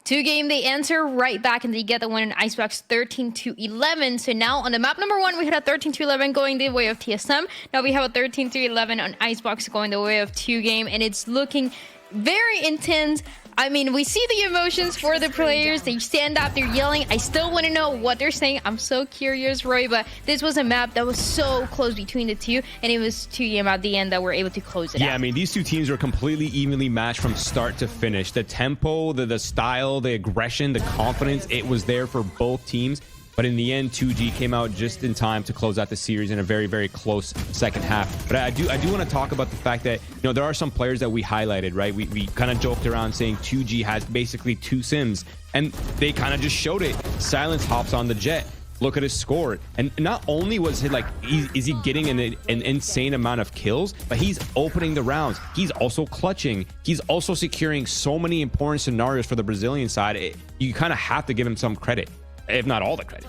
2-game, they answer right back and they get the win in Icebox 13-11. So now on the map number 1, we had a 13-11 going the way of TSM. Now we have a 13-11 on Icebox going the way of 2-game, and it's looking very intense. I mean, we see the emotions for the players. They stand up, they're yelling. I still want to know what they're saying. I'm so curious, Roy, but this was a map that was so close between the two, and it was 2-game at the end that were able to close it out. Yeah, I mean, these two teams were completely evenly matched from start to finish. The tempo, the style, the aggression, the confidence, it was there for both teams. But in the end, 2G came out just in time to close out the series in a very, very close second half. But I do want to talk about the fact that, you know, there are some players that we highlighted, right? We kind of joked around saying 2G has basically 2 Sims, and they kind of just showed it. Silence hops on the Jet. Look at his score. And not only was he like, is he getting an insane amount of kills, but he's opening the rounds. He's also clutching. He's also securing so many important scenarios for the Brazilian side. You kind of have to give him some credit, if not all the credit.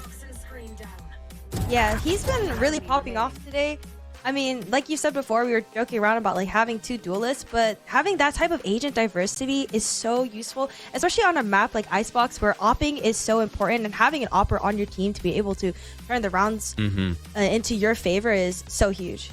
Yeah, he's been really popping off today. I mean, like you said before, we were joking around about like having 2 duelists, but having that type of agent diversity is so useful, especially on a map like Icebox where opping is so important, and having an opper on your team to be able to turn the rounds into your favor is so huge.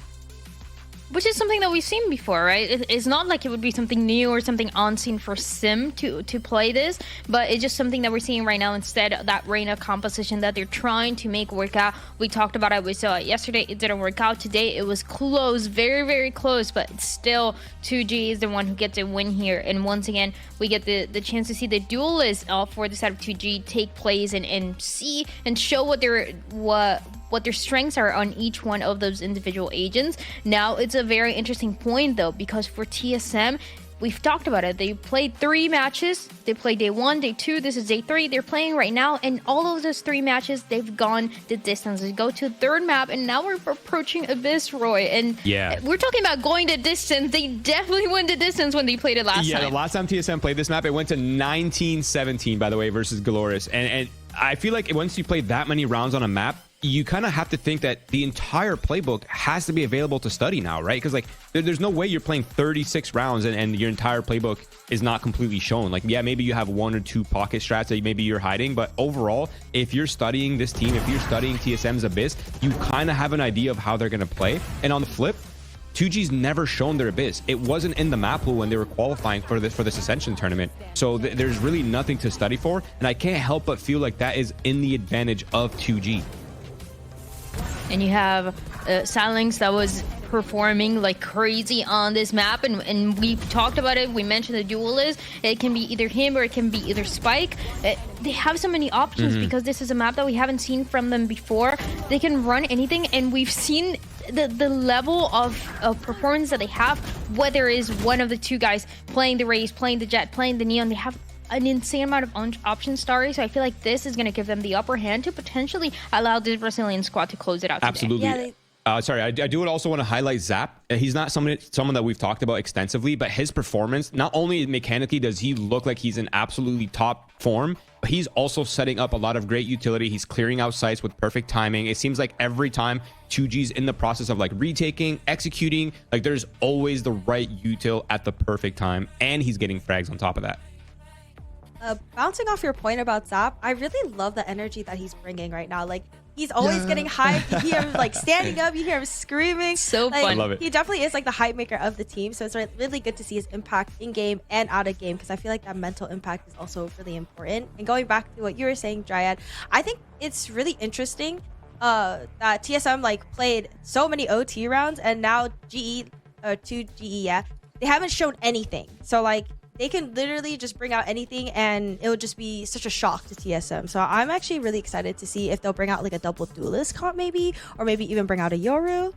Which is something that we've seen before, right? It's not like it would be something new or something unseen for Sim to play this, but it's just something that we're seeing right now instead of that Reyna composition that they're trying to make work out. We talked about it. We saw it yesterday. It didn't work out. Today, it was close, very, very close, but still 2G is the one who gets a win here. And once again, we get the chance to see the duelists for the side of 2G take place and see and show what their strengths are on each one of those individual agents. Now, it's a very interesting point, though, because for TSM, we've talked about it. They played 3 matches. They played day 1, day 2. This is day 3. They're playing right now, and all of those 3 matches, they've gone the distance. They go to the 3rd map, and now we're approaching Abyss, Roy. And yeah, we're talking about going the distance. They definitely went the distance when they played it last time. Yeah, the last time TSM played this map, it went to 19-17, by the way, versus Glorious. And I feel like once you play that many rounds on a map, you kind of have to think that the entire playbook has to be available to study now, right? Because like there's no way you're playing 36 rounds and your entire playbook is not completely shown. Like, yeah, maybe you have 1 or 2 pocket strats that maybe you're hiding, but overall, if you're studying this team, if you're studying TSM's Abyss, you kind of have an idea of how they're going to play. And on the flip, 2G's never shown their Abyss. It wasn't in the map pool when they were qualifying for this Ascension tournament. So there's really nothing to study for. And I can't help but feel like that is in the advantage of 2G. And you have Silence that was performing like crazy on this map, and we talked about it. We mentioned the duelist. It can be either him or it can be either Spike. They have so many options because this is a map that we haven't seen from them before. They can run anything, and we've seen the level of performance that they have, whether it is one of the 2 guys playing the Raze, playing the Jet, playing the Neon. They have an insane amount of options, Starry. So I feel like this is going to give them the upper hand to potentially allow this Brazilian squad to close it out today. Absolutely. Yeah, sorry, I do also want to highlight Zap. He's not someone that we've talked about extensively, but his performance, not only mechanically does he look like he's in absolutely top form, but he's also setting up a lot of great utility. He's clearing out sites with perfect timing. It seems like every time 2G's in the process of like retaking, executing, like there's always the right util at the perfect time, and he's getting frags on top of that. Bouncing off your point about Zap, I really love the energy that he's bringing right now. Like, he's always getting hyped. You hear him like standing up, you hear him screaming. So like, fun. I love it. He definitely is like the hype maker of the team. So it's really good to see his impact in game and out of game, because I feel like that mental impact is also really important. And going back to what you were saying, Dryad, I think it's really interesting that TSM like played so many OT rounds, and now GE or 2GE, yeah, they haven't shown anything. So like, they can literally just bring out anything, and it would just be such a shock to TSM. So I'm actually really excited to see if they'll bring out like a double duelist comp maybe, or maybe even bring out a Yoru.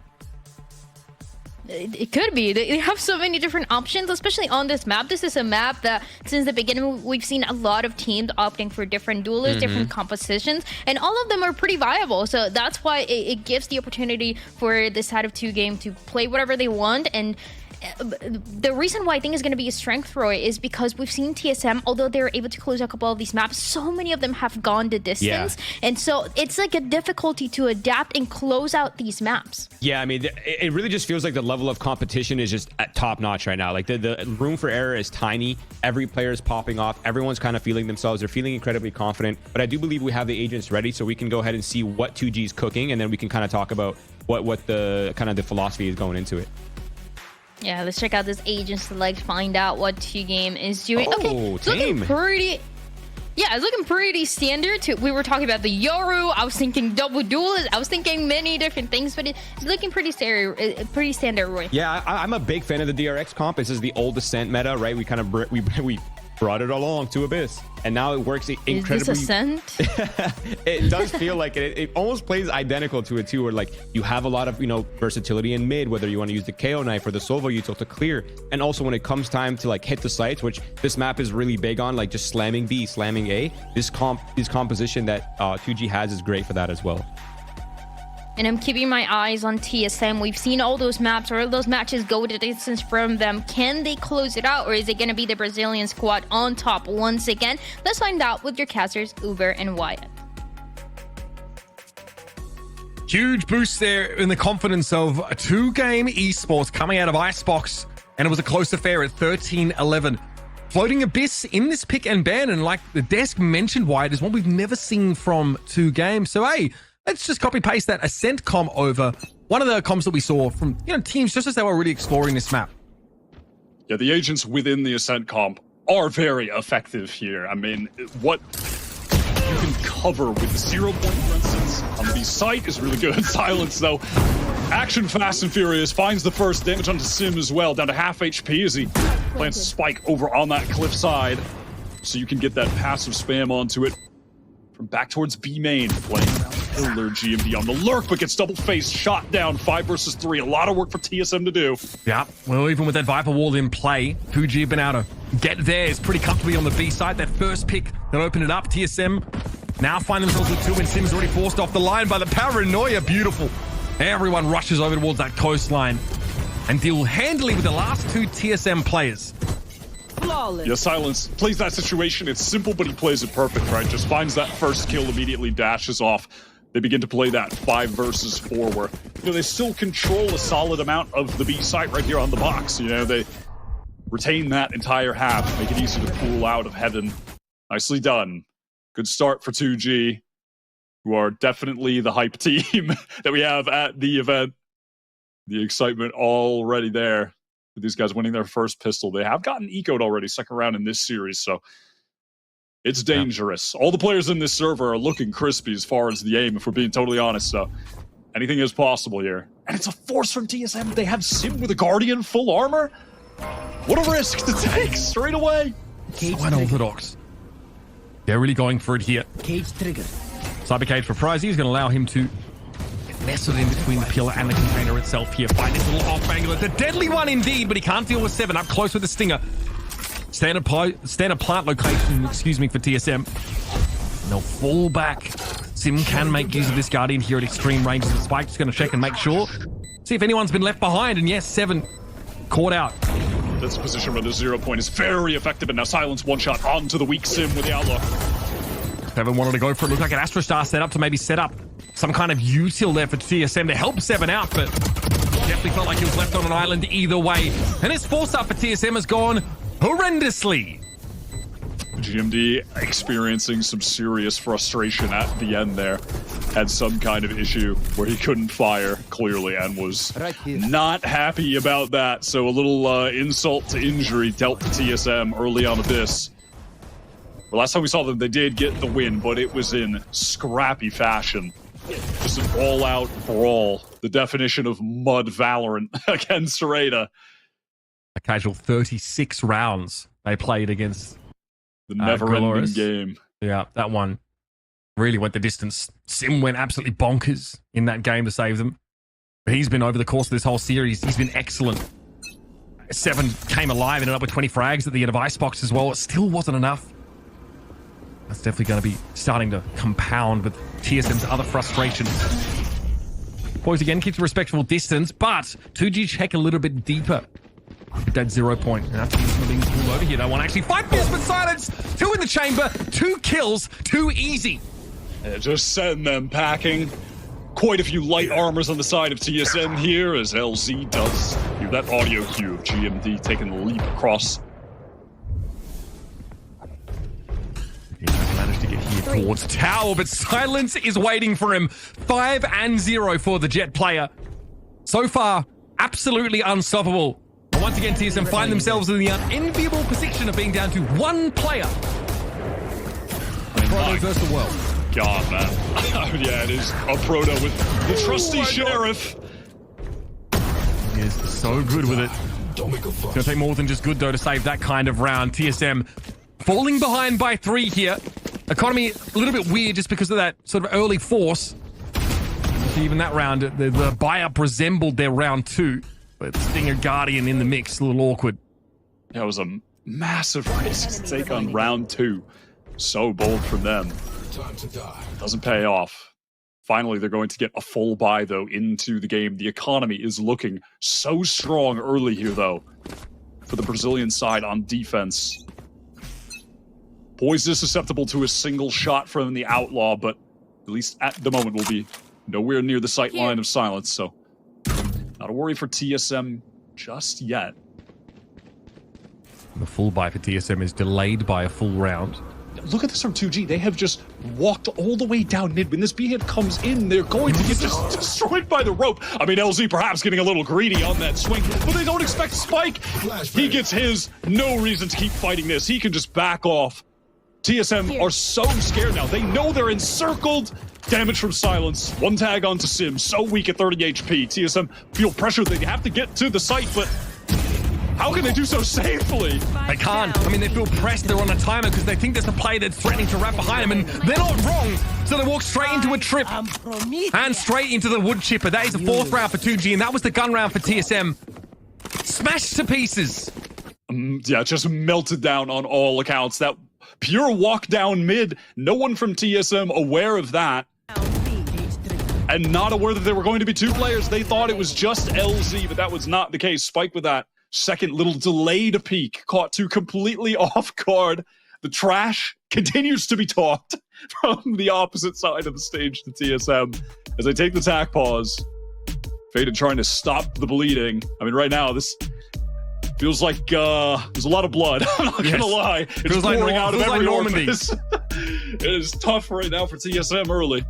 It could be. They have so many different options, especially on this map. This is a map that since the beginning we've seen a lot of teams opting for different duelists, different compositions, and all of them are pretty viable. So that's why it gives the opportunity for this side of 2-game to play whatever they want. And the reason why I think is going to be a strength, Roy, is because we've seen TSM, although they're able to close a couple of these maps, so many of them have gone the distance. And so it's like a difficulty to adapt and close out these maps. Yeah, I mean, it really just feels like the level of competition is just at top notch right now. Like the room for error is tiny. Every player is popping off. Everyone's kind of feeling themselves. They're feeling incredibly confident. But I do believe we have the agents ready, so we can go ahead and see what 2G is cooking, and then we can kind of talk about what the kind of the philosophy is going into it. Yeah, let's check out this agent select, find out what 2Game is doing. Oh, okay, it's looking pretty. Yeah, it's looking pretty standard. We were talking about the Yoru. I was thinking double duelist. I was thinking many different things, but it's looking pretty standard, Roy. Yeah, I'm a big fan of the DRX comp. This is the old Ascent meta, right? We kind of we brought it along to Abyss, and now it works incredibly. Is this Ascent? It does feel like it. It almost plays identical to it too, where like you have a lot of versatility in mid, whether you want to use the KO knife or the Sova util to clear, and also when it comes time to like hit the sites, which this map is really big on, like just slamming B, slamming A. This composition that 2G has is great for that as well. And I'm keeping my eyes on TSM. We've seen all those maps, or all those matches go the distance from them. Can they close it out, or is it going to be the Brazilian squad on top once again? Let's find out with your casters, Uber and Wyatt. Huge boost there in the confidence of 2Game Esports coming out of Icebox, and it was a close affair at 13-11. Floating Abyss in this pick and ban, and like the desk mentioned, Wyatt, is what we've never seen from 2Game. So hey, let's just copy paste that Ascent comp over one of the comps that we saw from teams just as they were really exploring this map. Yeah, the agents within the Ascent comp are very effective here. I mean, what you can cover with the 0 point, for instance, on the site is really good. Silence, though. Action fast and furious, finds the first damage onto Sim as well, down to half HP as he plants a spike over on that cliff side. So you can get that passive spam onto it. From back towards B main, playing around Killer GMD on the lurk, but gets double-faced, shot down, 5 versus 3. A lot of work for TSM to do. Yeah, well, even with that Viper wall in play, 2G have been able to get theirs pretty comfortably on the B side. That first pick that opened it up, TSM now find themselves with 2, and Sim's already forced off the line by the paranoia. Beautiful. Everyone rushes over towards that coastline and deal handily with the last 2 TSM players. Yeah, Silence plays that situation. It's simple, but he plays it perfect, right? Just finds that first kill, immediately dashes off. They begin to play that 5 versus 4 where, they still control a solid amount of the B site right here on the box. They retain that entire half, make it easy to pull out of heaven. Nicely done. Good start for 2G, who are definitely the hype team that we have at the event. The excitement already there. These guys winning their first pistol. They have gotten ecoed already, second round in this series, so it's dangerous. Yeah. All the players in this server are looking crispy as far as the aim, if we're being totally honest, so anything is possible here. And it's a force from TSM. They have Sim with a Guardian full armor. What a risk to take straight away. So unorthodox. They're really going for it here. Cage trigger. Cyber Cage for Prize. He's going to allow him to nestled in between the pillar and the container itself here. Find this little off angle. It's a deadly one indeed, but he can't deal with 7. Up close with the Stinger. Standard plant location, for TSM. And they'll fall back. Sim can make use of this Guardian here at extreme ranges. The Spike's going to check and make sure. See if anyone's been left behind. And yes, 7 caught out. This position where the 0 point is very effective. And now Silence one shot onto the weak Sim with the outlook. 7 wanted to go for it. Looked like an Astro Star set up to maybe set up some kind of util there for TSM to help 7 out, but definitely felt like he was left on an island either way. And his force up for TSM has gone horrendously. GMD experiencing some serious frustration at the end there. Had some kind of issue where he couldn't fire, clearly, and was not happy about that. So a little insult to injury dealt to TSM early on Abyss. The last time we saw them, they did get the win, but it was in scrappy fashion. Just an all-out brawl. The definition of mud Valorant against Serena. A casual 36 rounds they played against the never-ending game. Yeah, that one really went the distance. Sim went absolutely bonkers in that game to save them. But he's been, over the course of this whole series, he's been excellent. 7 came alive, ended up with 20 frags at the end of Icebox as well. It still wasn't enough. That's definitely going to be starting to compound with TSM's other frustrations. Boys again keeps a respectful distance, but 2G check a little bit deeper. That 0 point. And that's being pulled over here. They want to actually fight this, but Silence, 2 in the chamber, 2 kills, too easy. Yeah, just send them packing. Quite a few light armors on the side of TSM here, as LZ does hear that audio cue of GMD taking the leap across. He managed to get here towards Tower, but Silence is waiting for him. 5-0 for the Jet player. So far, absolutely unstoppable. But once again, TSM find themselves in the unenviable position of being down to 1 player. Proto versus the world. God, man. Yeah, it is a Proto with the trusty Sheriff. He is so good with it. It's going to take more than just good, though, to save that kind of round. TSM falling behind by 3 here. Economy a little bit weird just because of that sort of early force. Even that round, the buy-up resembled their round 2. But Stinger Guardian in the mix, a little awkward. That was a massive risk to take on round 2. So bold from them. Doesn't pay off. Finally, they're going to get a full buy, though, into the game. The economy is looking so strong early here, though, for the Brazilian side on defense. Poise is susceptible to a single shot from the Outlaw, but at least at the moment will be nowhere near the sight line of Silence, so not a worry for TSM just yet. The full buy for TSM is delayed by a full round. Look at this from 2G. They have just walked all the way down mid. When this B-hit comes in, they're going to get just destroyed by the rope. I mean, LZ perhaps getting a little greedy on that swing, but they don't expect Spike. He gets his. No reason to keep fighting this. He can just back off. TSM are so scared now. They know they're encircled. Damage from Silence. 1 tag onto Sim. So weak at 30 HP. TSM feel pressure. They have to get to the site, but how can they do so safely? They can't. I mean, they feel pressed. They're on a timer because they think there's a player that's threatening to wrap behind them, and they're not wrong. So they walk straight into a trip and straight into the wood chipper. That is the 4th round for 2G, and that was the gun round for TSM. Smashed to pieces. Yeah, just melted down on all accounts. That pure walk down mid. No one from TSM aware of that. And not aware that there were going to be 2 players. They thought it was just LZ, but that was not the case. Spike with that second little delayed peek, caught 2 completely off guard. The trash continues to be talked from the opposite side of the stage to TSM as they take the tack pause. Faded trying to stop the bleeding. I mean, right now, this feels like there's a lot of blood. I'm not gonna lie. It's feels pouring like out of every Normandy. orifice. It is tough right now for TSM early.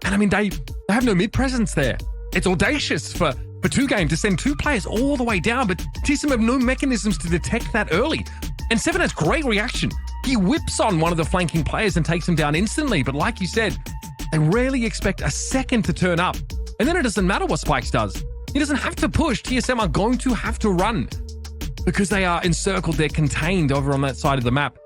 And I mean, they have no mid presence there. It's audacious for 2Game to send 2 players all the way down, but TSM have no mechanisms to detect that early. And Seven has great reaction. He whips on one of the flanking players and takes him down instantly. But like you said, they rarely expect a second to turn up. And then it doesn't matter what Spikes does. He doesn't have to push. TSM are going to have to run because they are encircled. They're contained over on that side of the map.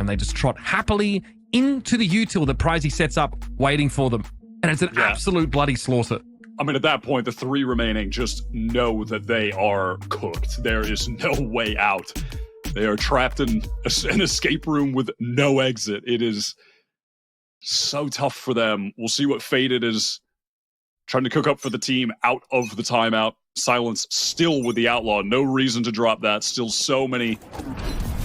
And they just trot happily into the util that Pricey sets up, waiting for them. And it's an absolute bloody slaughter. I mean, at that point, the 3 remaining just know that they are cooked. There is no way out. They are trapped in an escape room with no exit. It is so tough for them. We'll see what Faded is trying to cook up for the team out of the timeout. Silence still with the Outlaw. No reason to drop that. Still so many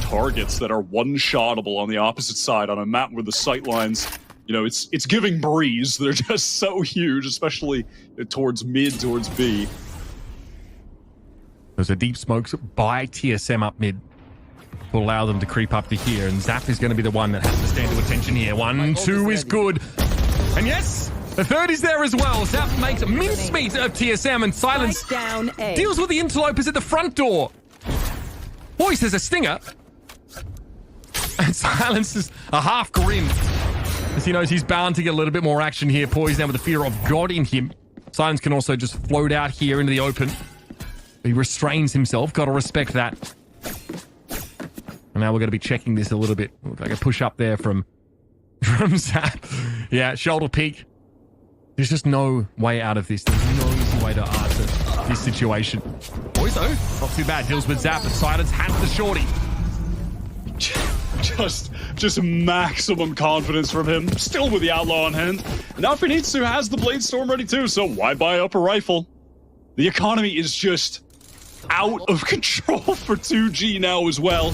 targets that are one-shottable on the opposite side on a map with the sight lines. You know, it's giving breeze. They're just so huge, especially towards mid, towards B. There's a deep smoke by TSM up mid to allow them to creep up to here, and Zap is going to be the one that has to stand to attention here. 1-2 is good. And yes, the 3rd is there as well. Zap makes mincemeat of TSM, and Silence deals with the interlopers at the front door. Boys, there's a stinger. And Silence is a half grin, as he knows he's bound to get a little bit more action here. Poised now with the fear of God in him. Silence can also just float out here into the open. He restrains himself. Got to respect that. And now we're going to be checking this a little bit. Look like a push up there from Zap. Yeah, shoulder peek. There's just no way out of this. There's no easy way to answer this situation. Boys, though, not too bad. Deals with Zap, and Silence has the shorty. Just maximum confidence from him. Still with the Outlaw on hand. Now if he needs to, has the Blade Storm ready too, so why buy up a rifle? The economy is just out of control for 2G now as well.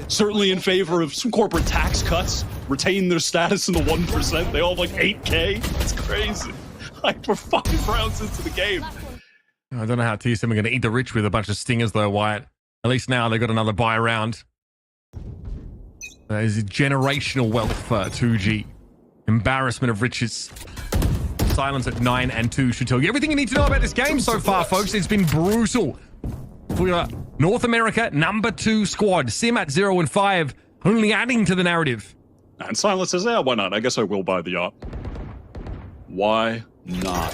Certainly in favor of some corporate tax cuts, retain their status in the 1%. They all have like 8K. It's crazy. Like, we're 5 rounds into the game. I don't know how TSM are going to eat the rich with a bunch of stingers, though, Wyatt. At least now they've got another buy round. That is generational wealth for 2G. Embarrassment of riches. Silence at 9 and 2 should tell you everything you need to know about this game so far, folks. It's been brutal. We got North America, number 2 squad. Sim at 0 and 5, only adding to the narrative. And Silence says, yeah, why not? I guess I will buy the yacht. Why not?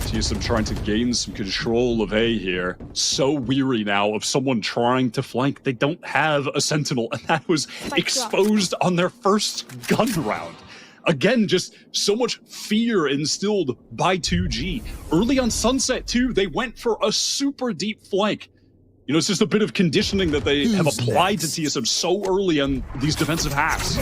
TSM trying to gain some control of A here. So weary now of someone trying to flank. They don't have a sentinel, and that was exposed on their first gun round. Again, just so much fear instilled by 2G. Early on Sunset, too, they went for a super deep flank. You know, it's just a bit of conditioning that they have applied to TSM so early on these defensive halves.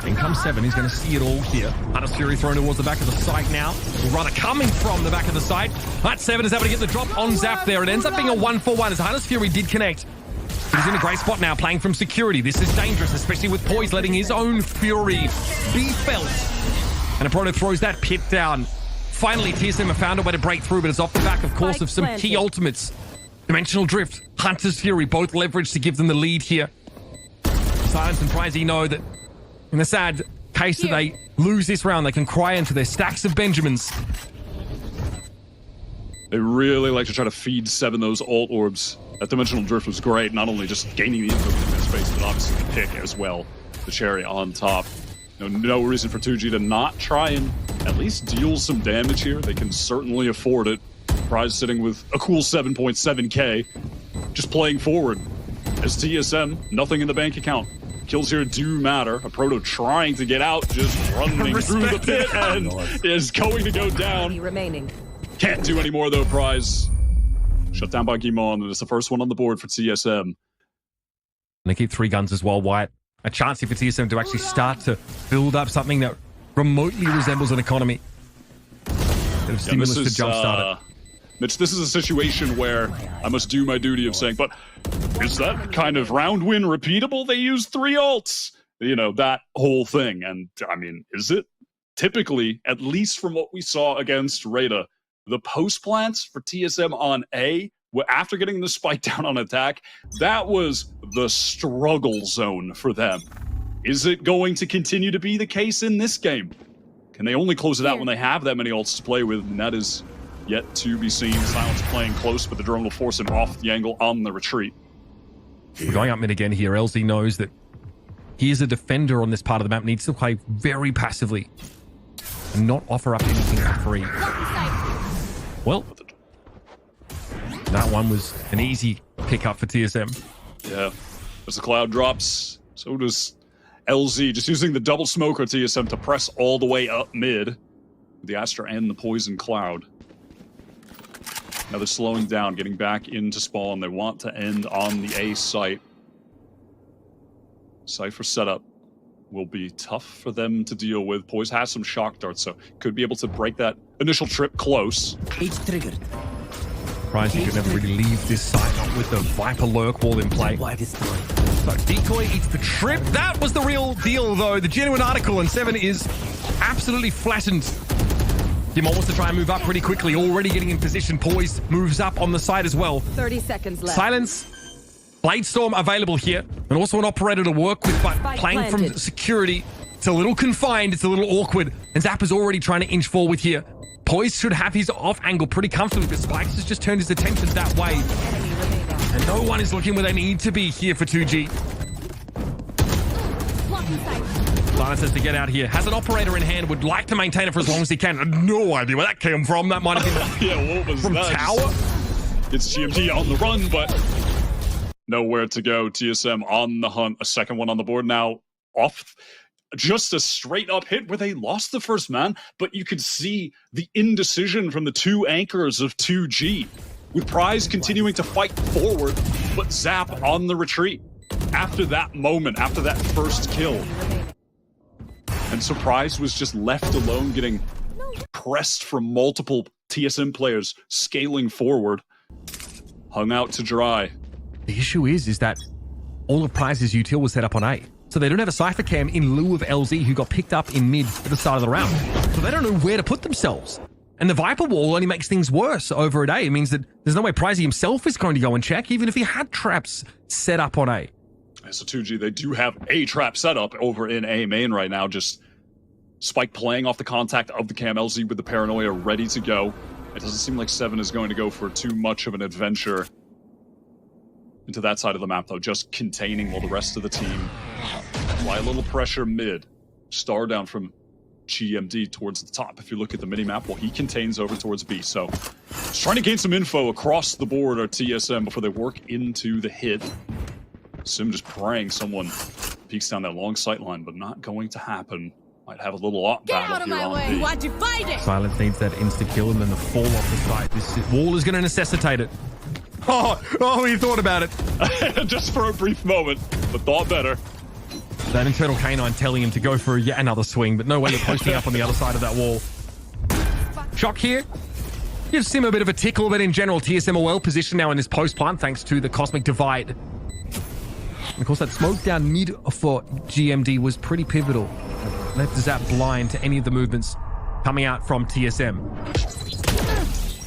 In comes 7. He's going to see it all here. Hunter's Fury thrown towards the back of the site now. Rather coming from the back of the site. That 7 is able to get the drop on Zap there. It ends up being a 1-for-1 as Hunter's Fury did connect. He's in a great spot now, playing from security. This is dangerous, especially with Poise letting his own fury be felt. And Aproto throws that pit down. Finally, TSM have found a way to break through, but it's off the back, of course, of some key ultimates. Dimensional Drift, Hunter's Fury, both leveraged to give them the lead here. Silence and Pricey know that in the sad case that they lose this round, they can cry into their stacks of Benjamins. They really like to try to feed 7 those ult orbs. That Dimensional Drift was great, not only just gaining the info in their space, but obviously the pick as well. The cherry on top. No reason for 2G to not try and at least deal some damage here. They can certainly afford it. Prize sitting with a cool 7.7k. Just playing forward. As TSM, nothing in the bank account. Kills here do matter. A Proto trying to get out, just running through the pit and is going to go down. Can't do any more though, Prize. Shut down by Guimon, and it's the first one on the board for TSM. And they keep 3 guns as well, Wyatt. A chance here for TSM to actually start to build up something that remotely resembles an economy. Bit of stimulus to jumpstart it. Mitch, this is a situation where I must do my duty of saying, but is that kind of round win repeatable? They use 3 ults. You know, that whole thing. And, I mean, is it? Typically, at least from what we saw against Rada, the post plants for TSM on A, after getting the spike down on attack, that was the struggle zone for them. Is it going to continue to be the case in this game? Can they only close it out when they have that many ults to play with? And that is yet to be seen. Silence playing close, but the drone will force him off the angle on the retreat. We're going up mid again here. LZ knows that he is a defender on this part of the map, needs to play very passively and not offer up anything for free. Well, that one was an easy pickup for TSM. Yeah, as the cloud drops, so does LZ. Just using the double smoke on TSM to press all the way up mid. The Astra and the Poison Cloud. Now they're slowing down, getting back into spawn. They want to end on the A site. Cypher setup will be tough for them to deal with. Poise has some shock darts, so could be able to break that initial trip close. It's triggered. Surprised you could never really leave this site, not with the Viper lurk wall in play. So Decoy eats the trip. That was the real deal, though. The genuine article, and 7 is absolutely flattened. Dimon wants to try and move up pretty quickly, already getting in position. Poise moves up on the side as well. 30 seconds left. Silence. Bladestorm available here, and also an operator to work with, but playing from security, it's a little confined, it's a little awkward, and Zap is already trying to inch forward here. Poise should have his off angle pretty comfortably, but Spikes has just turned his attention that way. And no one is looking where they need to be here for 2G. Silence has to get out here. Has an operator in hand, would like to maintain it for as long as he can. No idea where that came from. That might have been yeah, what was from that? Tower. It's GMT on the run, but nowhere to go. TSM on the hunt. A second one on the board now. Off just a straight up hit where they lost the first man, but you could see the indecision from the 2 anchors of 2G. With Prize continuing to fight forward, but Zap on the retreat. After that moment, after that first kill. And Surprise was just left alone, getting pressed from multiple TSM players scaling forward, hung out to dry. The issue is that all of Prize's util was set up on A. So they don't have a Cypher Cam in lieu of LZ, who got picked up in mid at the start of the round. So they don't know where to put themselves. And the Viper wall only makes things worse over at A. It means that there's no way Pricey himself is going to go and check, even if he had traps set up on A. So 2G, they do have a trap set up over in A main right now. Just Spike playing off the contact of the Cam, LZ with the Paranoia ready to go. It doesn't seem like 7 is going to go for too much of an adventure into that side of the map, though. Just containing while the rest of the team apply a little pressure mid. Star down from GMD towards the top. If you look at the mini-map, well, he contains over towards B. So just trying to gain some info across the board or TSM before they work into the hit. Sim just praying someone peeks down that long sight line, but not going to happen. Might have a little op battle here on B. Watch it, fight it. Silence needs that insta-kill and then the fall off the side. This wall is going to necessitate it. Oh, he thought about it. Just for a brief moment, but thought better. That internal canine telling him to go for yet another swing, but no way you're posting up on the other side of that wall. Shock here. Gives Sim a bit of a tickle, but in general, TSM are well positioned now in this post plant thanks to the Cosmic Divide. And of course, that smoke down mid for GMD was pretty pivotal. Left Zap blind to any of the movements coming out from TSM.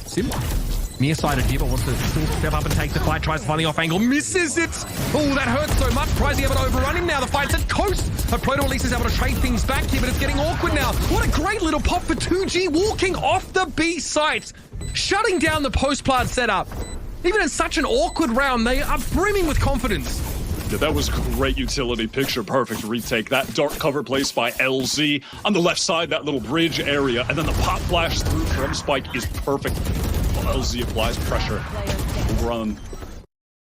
Sim nearsighted here, but wants to still step up and take the fight. Tries to find the off angle, misses it. Oh, that hurts so much. Pricey able to overrun him now. The fight's at coast. But Proto at least is able to trade things back here, but it's getting awkward now. What a great little pop for 2G, walking off the B site, shutting down the post plant setup. Even in such an awkward round, they are brimming with confidence. Yeah, that was great utility, picture perfect retake. That dark cover placed by LZ on the left side, that little bridge area, and then the pop flash through from Spike is perfect. While LZ applies pressure over on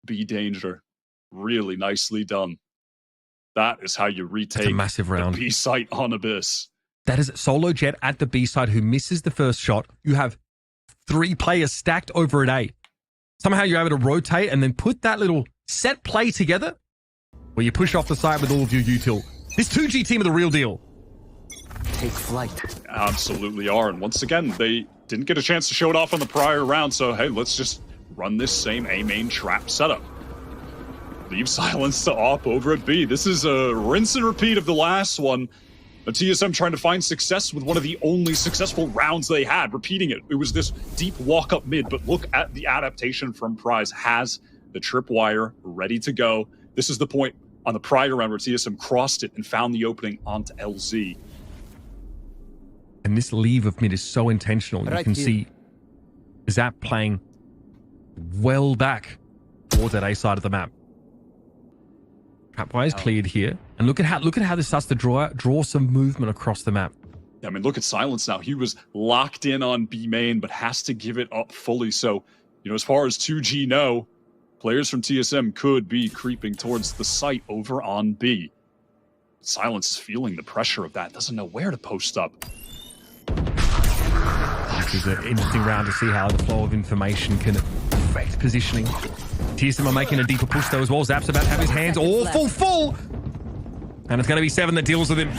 B danger. Really nicely done. That is how you retake a massive round. The B site on Abyss. That is Solo Jet at the B side who misses the first shot. You have 3 players stacked over at A. Somehow you're able to rotate and then put that little set play together where you push off the side with all of your util. This 2G team are the real deal. Take flight. Absolutely are. And once again, they didn't get a chance to show it off on the prior round. So, hey, let's just run this same A main trap setup. Leave Silence to op over at B. This is a rinse and repeat of the last one. A TSM trying to find success with one of the only successful rounds they had. Repeating it. It was this deep walk up mid, but look at the adaptation from Prize. Has the tripwire ready to go. This is the point on the prior round where TSM crossed it and found the opening onto LZ. And this leave of mid is so intentional. You can see Zap playing well back towards that A side of the map. Trapwire is cleared here. And look at how this starts to draw some movement across the map. I mean, look at Silence now. He was locked in on B main, but has to give it up fully. So, you know, as far as 2G know, players from TSM could be creeping towards the site over on B. Silence is feeling the pressure of that. Doesn't know where to post up. This is an interesting round to see how the flow of information can affect positioning. TSM are making a deeper push though as well. Zap's about to have his hands awful full. And it's going to be 7 that deals with him.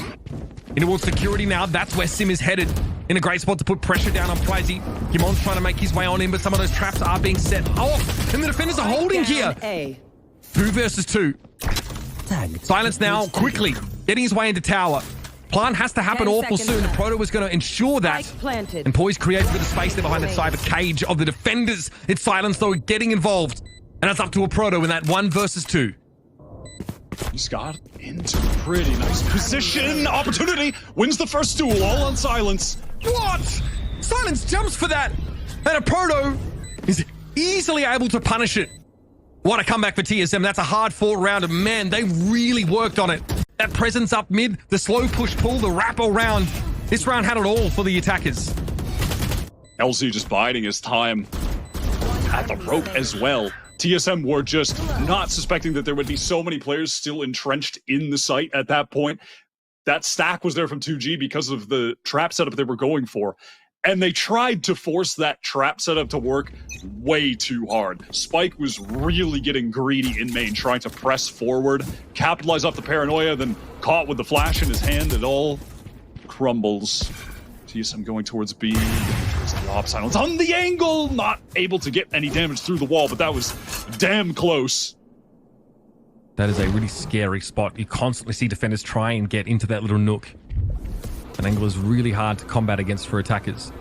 In towards security now. That's where Sim is headed. In a great spot to put pressure down on Pricey. Gimon's trying to make his way on in, but some of those traps are being set off. And the defenders are holding here. 2 versus 2. Silence now quickly getting his way into tower. Plant has to happen awful soon. The Proto was going to ensure that. And Poise creates a bit of space there behind that cyber cage of the defenders. It's Silence though getting involved. And that's up to a Proto in that 1 versus 2. He's got into a pretty nice position. Opportunity. Wins the first duel all on Silence. What? Silence jumps for that. And a Proto is easily able to punish it. What a comeback for TSM. That's a hard fought round. And man, they really worked on it. That presence up mid, the slow push pull, the wrap around. This round had it all for the attackers. LZ just biding his time at the rope as well. TSM were just not suspecting that there would be so many players still entrenched in the site at that point. That stack was there from 2G because of the trap setup they were going for. And they tried to force that trap setup to work way too hard. Spike was really getting greedy in main, trying to press forward, capitalize off the paranoia, then caught with the flash in his hand. It all crumbles. TSM going towards B. Gets the op. Silence on the angle. Not able to get any damage through the wall, but that was damn close. That is a really scary spot. You constantly see defenders try and get into that little nook. An angle is really hard to combat against for attackers.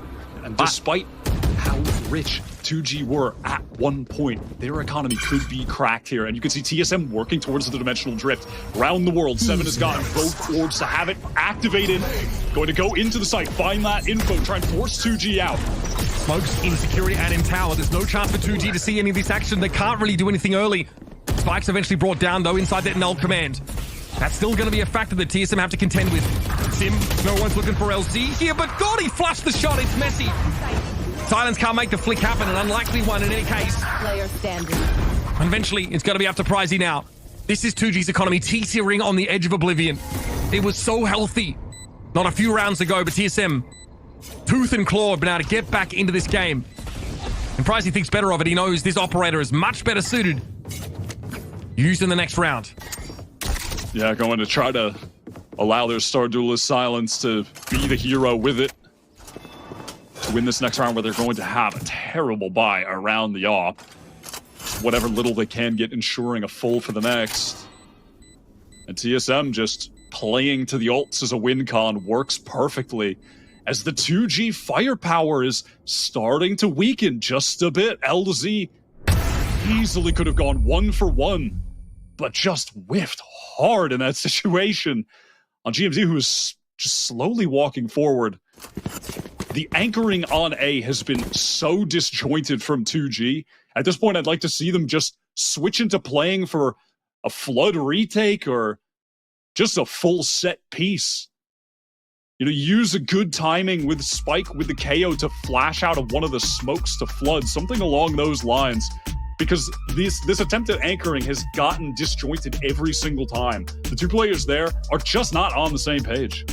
And despite how rich 2G were at one point, their economy could be cracked here. And you can see TSM working towards the dimensional drift. Around the world, Seven has gotten both orbs to have it activated. Going to go into the site, find that info, try and force 2G out. Smokes in security and in tower. There's no chance for 2G to see any of this action. They can't really do anything early. Spike's eventually brought down, though, inside that null command. That's still going to be a factor that TSM have to contend with. Sim, no one's looking for LZ here, but God, he flushed the shot. It's messy. Silence can't make the flick happen, an unlikely one in any case. Player standing. And eventually, it's going to be up to Pricey now. This is 2G's economy teetering on the edge of oblivion. It was so healthy not a few rounds ago, but TSM, tooth and claw, have been able to get back into this game. And Pricey thinks better of it. He knows this operator is much better suited. Used in the next round. Yeah, going to try to allow their star duelist Silence to be the hero with it. To win this next round where they're going to have a terrible buy around the op. Whatever little they can get, ensuring a full for the next. And TSM just playing to the ults as a win con works perfectly. As the 2G firepower is starting to weaken just a bit. LZ easily could have gone 1 for 1. But just whiffed hard in that situation on GMZ, who is just slowly walking forward. The anchoring on A has been so disjointed from 2G. At this point, I'd like to see them just switch into playing for a flood retake or just a full set piece. You know, use a good timing with Spike with the KO to flash out of one of the smokes to flood, something along those lines. Because this attempt at anchoring has gotten disjointed every single time. The two players there are just not on the same page.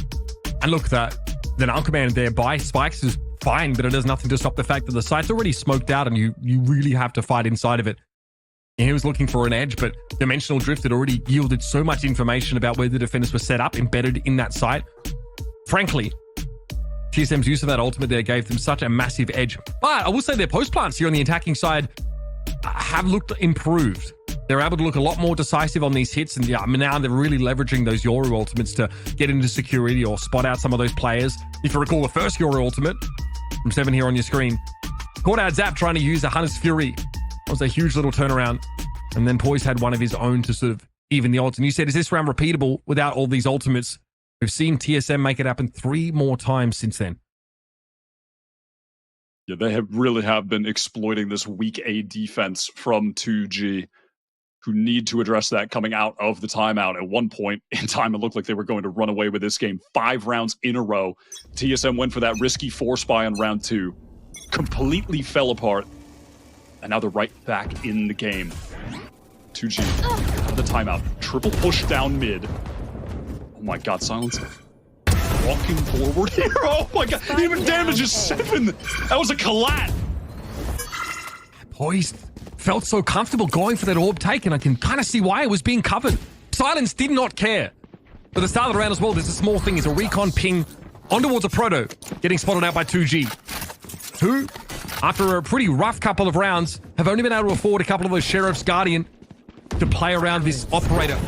And look, the null command there by Spikes is fine, but it does nothing to stop the fact that the site's already smoked out and you really have to fight inside of it. And he was looking for an edge, but Dimensional Drift had already yielded so much information about where the defenders were set up, embedded in that site. Frankly, TSM's use of that ultimate there gave them such a massive edge. But I will say their post plants here on the attacking side have looked improved. They're able to look a lot more decisive on these hits, and now they're really leveraging those Yoru ultimates to get into security or spot out some of those players. If you recall the first Yoru ultimate from Seven here on your screen, caught out Zap trying to use a Hunter's Fury. That was a huge little turnaround, and then Poise had one of his own to sort of even the odds. And you said, is this round repeatable without all these ultimates? We've seen TSM make it happen 3 more times since then. Yeah, they really have been exploiting this weak A defense from 2G, who need to address that coming out of the timeout. At one point in time, it looked like they were going to run away with this game 5 rounds in a row. TSM went for that risky 4-spy on round 2. Completely fell apart. And now they're right back in the game. 2G out of the timeout. Triple push down mid. Oh my god, Silence. Walking forward here. Oh my god. Even damage is 7. That was a collat. Poise felt so comfortable going for that orb take, and I can kind of see why it was being covered. Silence did not care. At the start of the round as well, there's a small thing. It's a recon ping on towards a proto, getting spotted out by 2G. Who, after a pretty rough couple of rounds, have only been able to afford a couple of those Sheriff's Guardian to play around this operator.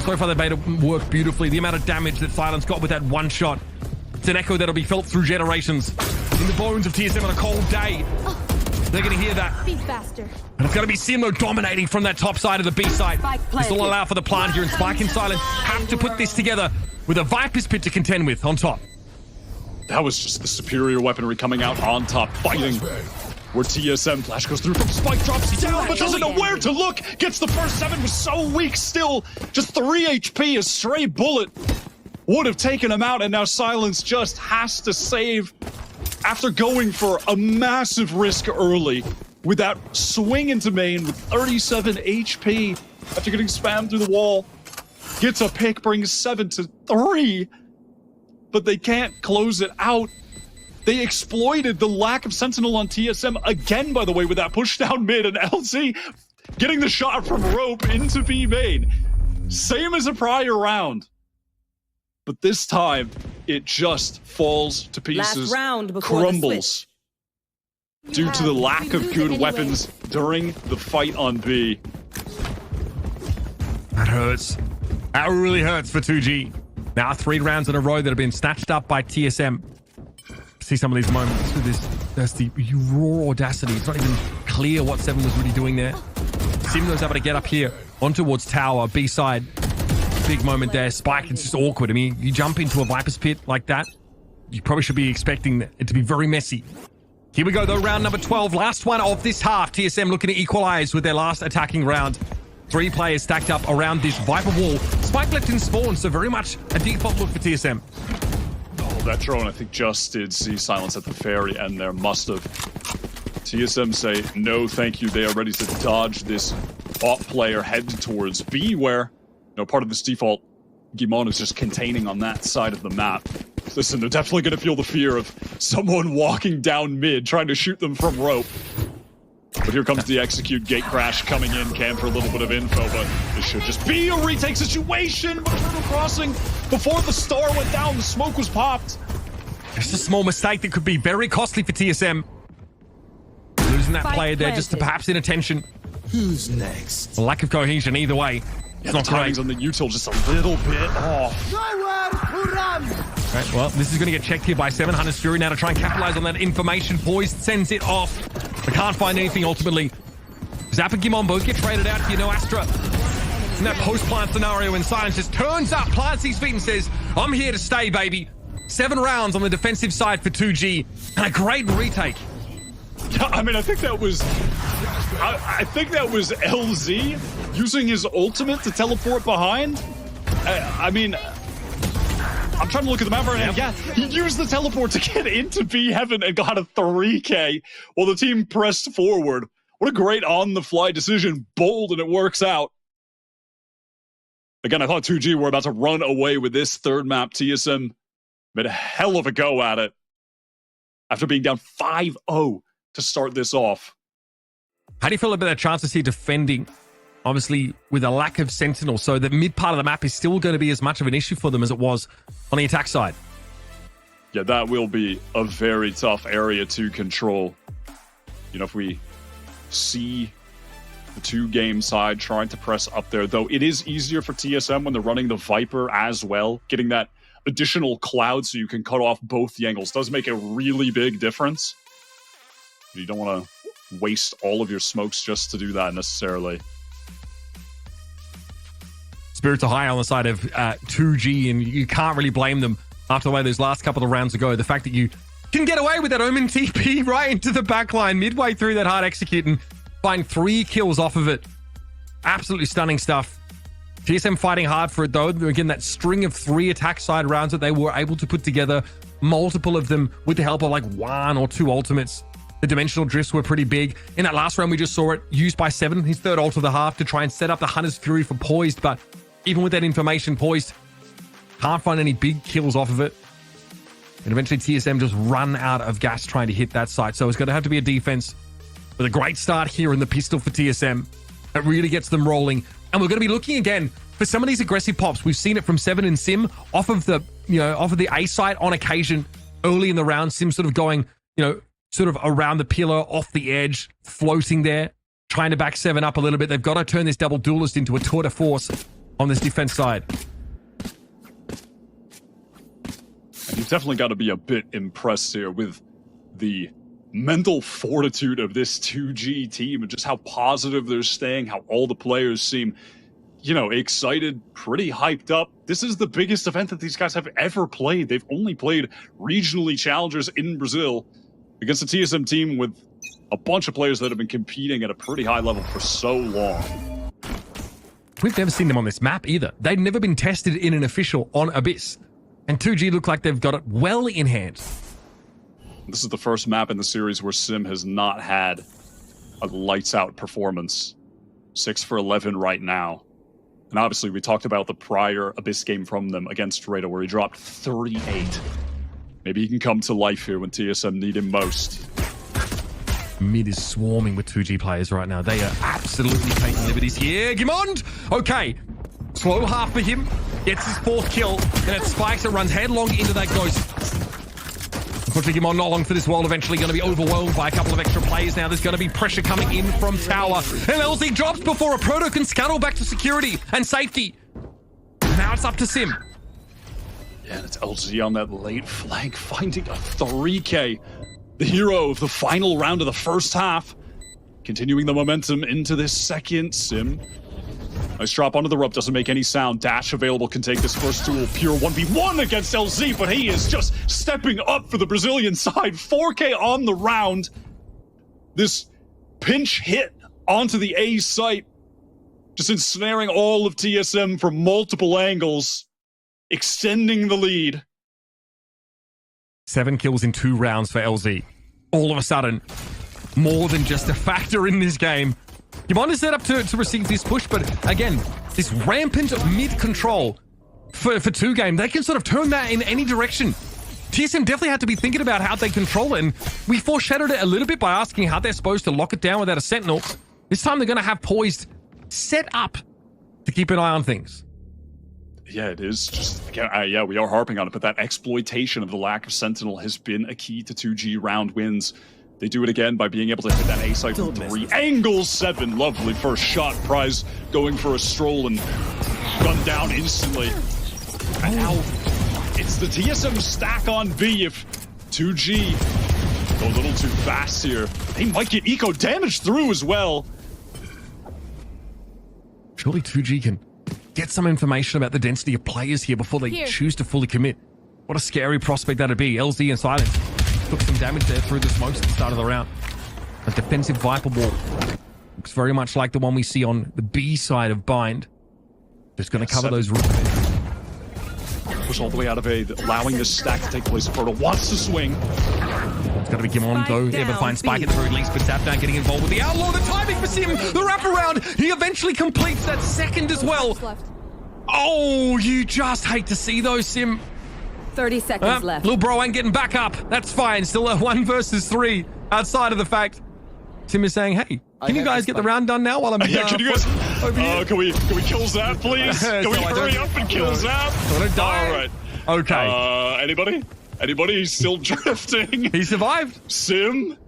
So far, they've made it work beautifully. The amount of damage that Silence got with that one shot. It's an echo that'll be felt through generations. In the bones of TSM on a cold day. They're going to hear that. Be faster. And it's going to be Simo dominating from that top side of the B side. This will allow for the plant here, and Spike and Silence have to put this together with a Viper's Pit to contend with on top. That was just the superior weaponry coming out on top, fighting. Where TSM flash goes through from Spike, drops down, but doesn't know where to look. Gets the first 7, was so weak still. Just 3 HP, a stray bullet would have taken him out, and now Silence just has to save after going for a massive risk early with that swing into main with 37 HP after getting spammed through the wall. Gets a pick, brings 7 to 3, but they can't close it out. They exploited the lack of Sentinel on TSM again, by the way, with that push down mid, and LZ getting the shot from rope into B main. Same as a prior round. But this time, it just falls to pieces, Last round before crumbles. due to the lack of good weapons during the fight on B. That hurts. That really hurts for 2G. Now 3 rounds in a row that have been snatched up by TSM. See some of these moments with this. That's the raw audacity. It's not even clear what 7 was really doing there. Sim was able to get up here on towards tower, B side. Big moment there. Spike, it's just awkward. I mean, you jump into a Viper's pit like that, you probably should be expecting it to be very messy. Here we go though, round number 12. Last one of this half. TSM looking to equalize with their last attacking round. 3 players stacked up around this Viper wall. Spike left in spawn, so very much a default look for TSM. Oh, that drone I think just did see silence at the very end there. Must have. TSM say no thank you. They are ready to dodge this bot player, head towards B, where part of this default Gimon is just containing on that side of the map. Listen, they're definitely going to feel the fear of someone walking down mid trying to shoot them from rope. But here comes the execute. Gate crash coming in. Cam for a little bit of info, but this should just be a retake situation. But a vertical crossing before the star went down. The smoke was popped. Just a small mistake that could be very costly for TSM. Losing that player there just to perhaps inattention. Who's next? A lack of cohesion either way. It's not great. On the util just a little bit off. Right, well, this is going to get checked here by 7. Hunter's Fury now to try and capitalize on that information. Poised sends it off. They can't find anything ultimately. Zap and Gimon both get traded out here. No Astra. In that post-plant scenario, when Silence just turns up, plants his feet and says, I'm here to stay, baby. 7 rounds on the defensive side for 2G. And a great retake. Yeah, I mean, I think that was LZ using his ultimate to teleport behind. I mean, I'm trying to look at the map right now. Yeah, he used the teleport to get into B heaven and got a 3K while the team pressed forward. What a great on-the-fly decision. Bold, and it works out. Again, I thought 2G were about to run away with this third map. TSM made a hell of a go at it after being down 5-0 to start this off. How do you feel about that chance to see defending? Obviously, with a lack of Sentinel, so the mid part of the map is still going to be as much of an issue for them as it was on the attack side. Yeah, that will be a very tough area to control. If we see the 2-game side trying to press up there, though it is easier for TSM when they're running the Viper as well. Getting that additional cloud so you can cut off both the angles does make a really big difference. You don't want to waste all of your smokes just to do that necessarily. Spirits are high on the side of 2G, and you can't really blame them after the way those last couple of rounds ago. The fact that you can get away with that Omen TP right into the backline midway through that hard execute and find 3 kills off of it. Absolutely stunning stuff. TSM fighting hard for it, though. Again, that string of 3 attack side rounds that they were able to put together, multiple of them with the help of like 1 or 2 ultimates. The dimensional drifts were pretty big. In that last round, we just saw it used by 7, his 3rd ult of the half, to try and set up the Hunter's Fury for Poised, but even with that information, Poised can't find any big kills off of it. And eventually TSM just run out of gas trying to hit that site. So it's going to have to be a defense with a great start here in the pistol for TSM. It really gets them rolling. And we're going to be looking again for some of these aggressive pops. We've seen it from 7 and Sim off of the, off of the A site on occasion early in the round. Sim sort of going, sort of around the pillar, off the edge, floating there, trying to back 7 up a little bit. They've got to turn this double duelist into a tour de force on this defense side. You've definitely got to be a bit impressed here with the mental fortitude of this 2G team and just how positive they're staying, how all the players seem, excited, pretty hyped up. This is the biggest event that these guys have ever played. They've only played regionally challengers in Brazil against a TSM team with a bunch of players that have been competing at a pretty high level for so long. We've never seen them on this map either. They've never been tested in an official on Abyss. And 2G look like they've got it well in hand. This is the first map in the series where Sim has not had a lights-out performance. 6 for 11 right now. And obviously, we talked about the prior Abyss game from them against Raider, where he dropped 38. Maybe he can come to life here when TSM need him most. Mid is swarming with 2G players right now. They are absolutely taking liberties here. Gimond! Okay. Slow half for him. Gets his 4th kill. And it spikes and runs headlong into that ghost. Unfortunately, Gimon not long for this world. Eventually going to be overwhelmed by a couple of extra players now. There's going to be pressure coming in from tower. And LZ drops before a Proto can scuttle back to security and safety. Now it's up to Sim. Yeah, and it's LZ on that late flank, finding a 3K. The hero of the final round of the first half. Continuing the momentum into this second. Sim. Nice drop onto the rope, doesn't make any sound. Dash available, can take this first duel. Pure 1v1 against LZ, but he is just stepping up for the Brazilian side. 4K on the round. This pinch hit onto the A site, just ensnaring all of TSM from multiple angles, extending the lead. 7 kills in 2 rounds for LZ. All of a sudden, more than just a factor in this game. Gimon is set up to receive this push, but again, this rampant mid-control for 2 game, they can sort of turn that in any direction. TSM definitely had to be thinking about how they control it, and we foreshadowed it a little bit by asking how they're supposed to lock it down without a sentinel. This time they're going to have poised set up to keep an eye on things. Yeah, it is. Just yeah, we are harping on it, but that exploitation of the lack of sentinel has been a key to 2G round wins. They do it again by being able to hit that A site from 3 angles. 7, lovely first shot. Prize going for a stroll and gunned down instantly. And now it's the TSM stack on B. If 2G go a little too fast here, they might get eco damage through as well. Surely 2G can get some information about the density of players here before they choose to fully commit. What a scary prospect that'd be. LZ and Silence took some damage there through the smokes at the start of the round. A defensive Viper wall. Looks very much like the one we see on the B side of Bind. Just going to cover those roofs. Push all the way out of A, allowing this stack to take place. Proto wants to swing. It's got to be Gimon though, able to find Spike at the very least, but Zapdown getting involved with the Outlaw. The timing for Sim, the wraparound. He eventually completes that second as well. Oh, you just hate to see those, Sim. 30 seconds left. Little bro ain't getting back up. That's fine. Still a 1 versus 3 outside of the fact. Sim is saying, hey, can you guys get the round done now while I'm yeah, can you guys over here? Can we kill Zap, please? Can we hurry up and kill Zap? Don't die. All right. Okay. Anybody? He's still drifting. He survived. Sim?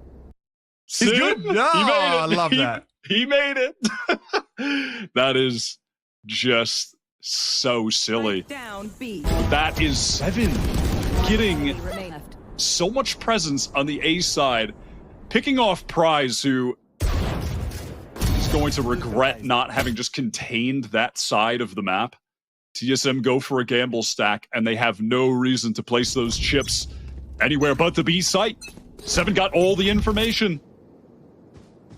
He's good. No, I love that. He made it. That is just so silly. Down B. That is 7 getting so much presence on the A side, picking off Prize, who is going to regret not having just contained that side of the map. TSM go for a gamble stack, and they have no reason to place those chips anywhere but the B site. 7 got all the information.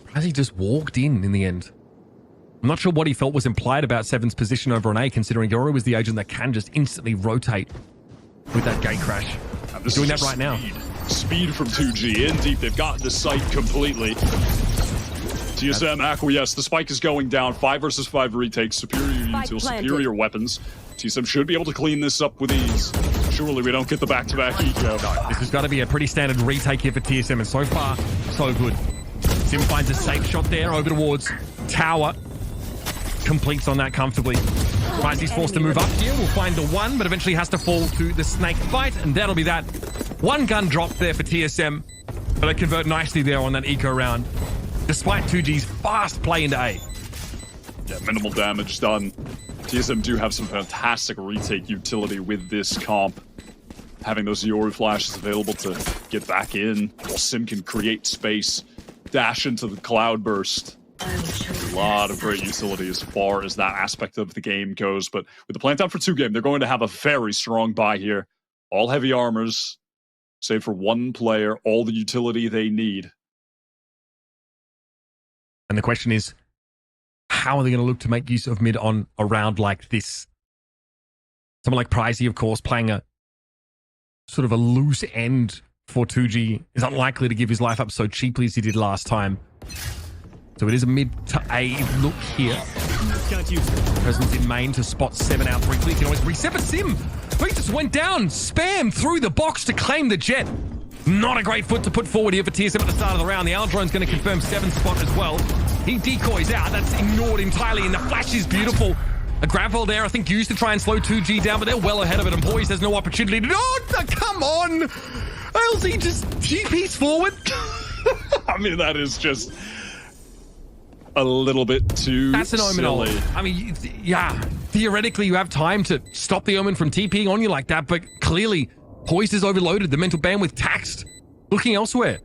Prize just walked in the end. I'm not sure what he felt was implied about 7's position over on A, considering Yoru was the agent that can just instantly rotate with that gate crash. He's doing that right now. Speed from 2G in deep. They've gotten the site completely. TSM acquiesce. The spike is going down. 5 versus 5 retakes. Superior util, superior weapons. TSM should be able to clean this up with ease. Surely we don't get the back-to-back eco. This has got to be a pretty standard retake here for TSM, and so far, so good. Sim finds a safe shot there over towards Tower. Completes on that comfortably. Prize, he's forced to move up here. We'll find the 1, but eventually has to fall to the snake fight, and that'll be that. 1 gun drop there for TSM, but they convert nicely there on that eco round, despite 2G's fast play into A. Yeah, minimal damage done. TSM do have some fantastic retake utility with this comp. Having those Yoru flashes available to get back in, while Sim can create space, dash into the cloud burst. A lot of great utility as far as that aspect of the game goes, but with the plant down for 2 game, they're going to have a very strong buy here. All heavy armors, save for 1 player, all the utility they need. And the question is, how are they going to look to make use of mid on a round like this? Someone like Pricey, of course, playing a sort of a loose end for 2G is unlikely to give his life up so cheaply as he did last time. So it is a mid to A look here. Presence in main to spot 7 out briefly. He can always reset, but Sim, he just went down, spam through the box to claim the jet. Not a great foot to put forward here for TSM at the start of the round. The Aldrone's going to confirm 7's spot as well. He decoys out. That's ignored entirely, and the flash is beautiful. A grapple there, I think, used to try and slow 2G down, but they're well ahead of it, and Poise has no opportunity to... Oh, come on! Smiles, he just GP's forward. I mean, that is just a little bit too That's an Omen ult. silly. I mean, yeah, theoretically you have time to stop the Omen from TPing on you like that, but clearly Poise is overloaded, the mental bandwidth taxed, looking elsewhere.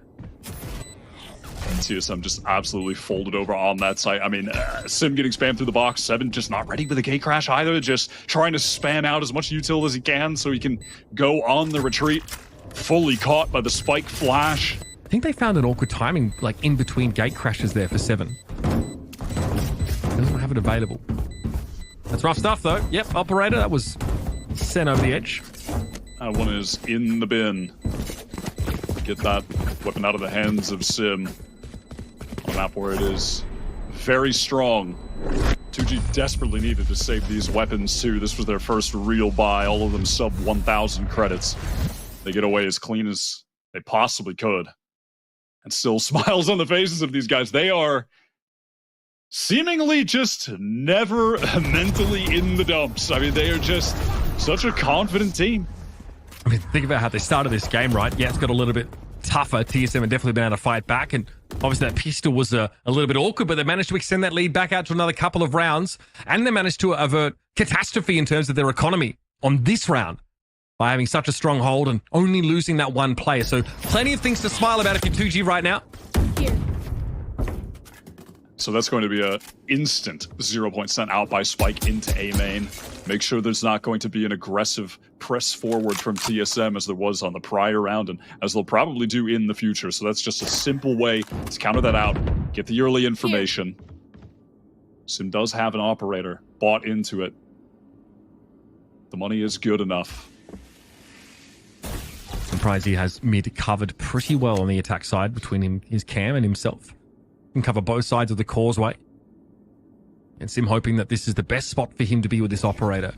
TSM just absolutely folded over on that site. I mean, Sim getting spammed through the box, 7 just not ready with a gate crash either, just trying to spam out as much util as he can so he can go on the retreat, fully caught by the spike flash. I think they found an awkward timing, like in between gate crashes there for 7. Doesn't have it available. That's rough stuff though. Yep, operator, that was sent over the edge. That one is in the bin. Get that weapon out of the hands of Sim. On a map where it is very strong. 2G desperately needed to save these weapons too. This was their first real buy, all of them sub 1,000 credits. They get away as clean as they possibly could. And still smiles on the faces of these guys. They are seemingly just never mentally in the dumps. I mean, they are just such a confident team. I mean, think about how they started this game, right? Yeah, it's got a little bit tougher. TSM have definitely been able to fight back, and obviously that pistol was a little bit awkward, but they managed to extend that lead back out to another couple of rounds, and they managed to avert catastrophe in terms of their economy on this round by having such a strong hold and only losing that one player. So plenty of things to smile about if you're 2G right now. So that's going to be a instant 0 point sent out by Spike into A main. Make sure there's not going to be an aggressive press forward from TSM as there was on the prior round and as they'll probably do in the future. So that's just a simple way to counter that out. Get the early information. Sim does have an operator bought into it. The money is good enough. Surprised he has mid covered pretty well on the attack side between him, his cam and himself. Can cover both sides of the causeway. And Sim hoping that this is the best spot for him to be with this operator.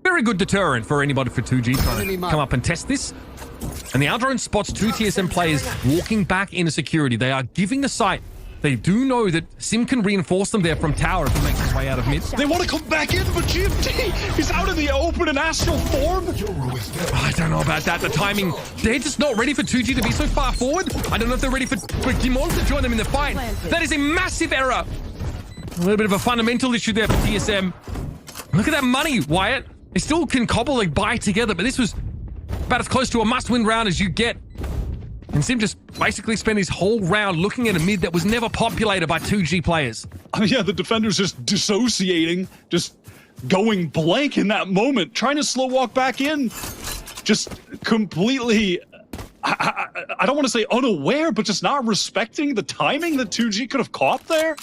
Very good deterrent for anybody for 2G trying to come up and test this. And the Aldrone spots 2 TSM players walking back into security. They are giving the site. They do know that Sim can reinforce them there from tower if he makes his way out of mid. They want to come back in, but GFT, he's out in the open in astral form. I don't know about that. The timing, they're just not ready for 2G to be so far forward. I don't know if they're ready for Dimon to join them in the fight. That is a massive error. A little bit of a fundamental issue there for TSM. Look at that money, Wyatt. They still can cobble a buy together, but this was about as close to a must-win round as you get. And Sim just basically spent his whole round looking at a mid that was never populated by 2G players. I mean, yeah, the defender's just dissociating, just going blank in that moment, trying to slow walk back in. Just completely, I don't want to say unaware, but just not respecting the timing that 2G could have caught there.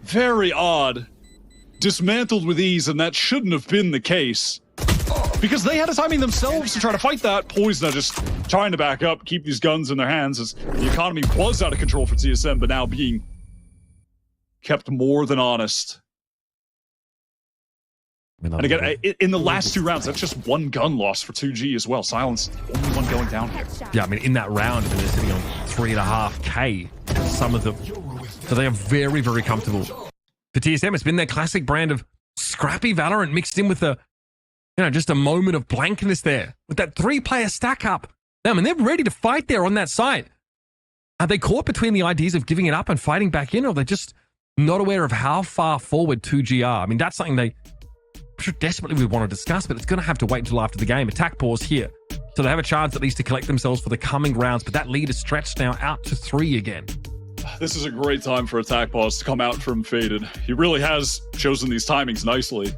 Very odd. Dismantled with ease, and that shouldn't have been the case. Because they had a timing themselves to try to fight that. Poise now just trying to back up, keep these guns in their hands as the economy was out of control for TSM, but now being kept more than honest. And again, in the last 2 rounds, that's just 1 gun loss for 2G as well. Silence, the only one going down here. Yeah, I mean, in that round, they're sitting on 3.5K, some of them. So they are very, very comfortable. For TSM, it's been their classic brand of scrappy Valorant mixed in with the, just a moment of blankness there. With that 3-player stack up. I mean, they're ready to fight there on that side. Are they caught between the ideas of giving it up and fighting back in, or they're just not aware of how far forward 2G are? I mean, that's something they should desperately would want to discuss, but it's going to have to wait until after the game. Attack pause here. So they have a chance at least to collect themselves for the coming rounds, but that lead is stretched now out to 3 again. This is a great time for Attack Pause to come out from Faded. He really has chosen these timings nicely.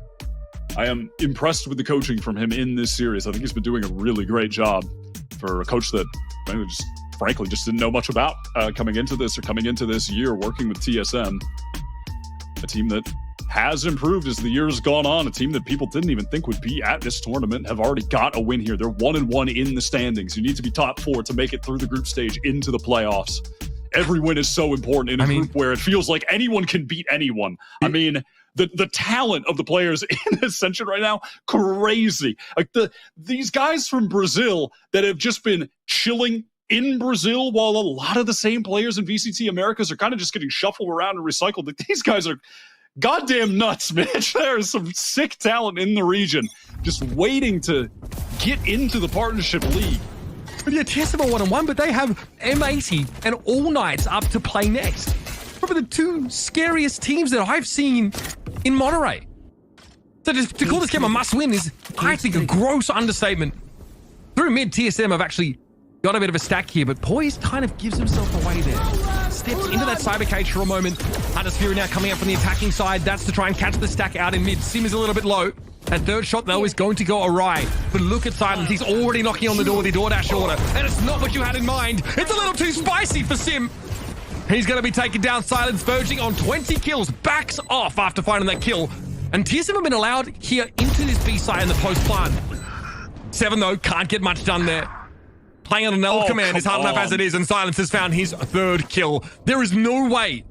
I am impressed with the coaching from him in this series. I think he's been doing a really great job for a coach that frankly just didn't know much about coming into this year working with TSM. A team that has improved as the year's gone on. A team that people didn't even think would be at this tournament have already got a win here. They're 1-1 in the standings. You need to be top 4 to make it through the group stage into the playoffs. Every win is so important in a group where it feels like anyone can beat anyone. I mean, the talent of the players in Ascension right now, crazy. Like these guys from Brazil that have just been chilling in Brazil while a lot of the same players in VCT Americas are kind of just getting shuffled around and recycled. Like, these guys are goddamn nuts, Mitch. There is some sick talent in the region just waiting to get into the partnership league. But yeah, TSM are 1-1, but they have M80 and All Knights up to play next. Probably the two scariest teams that I've seen in Monterey. So to call this game a must-win is, I think, a gross understatement. Through mid, TSM have actually got a bit of a stack here, but Poise kind of gives himself away there. Steps into that cyber cage for a moment. Hunter's Fury now coming out from the attacking side. That's to try and catch the stack out in mid. Sim is a little bit low. That third shot, though, is going to go awry. But look at Silence. He's already knocking on the door with the DoorDash order. And it's not what you had in mind. It's a little too spicy for Sim. He's going to be taken down. Silence verging on 20 kills. Backs off after finding that kill. And TSM have been allowed here into this B side in the post plant. 7, though, can't get much done there. Playing on an L command is hard enough as it is, and Silence has found his third kill. There is no way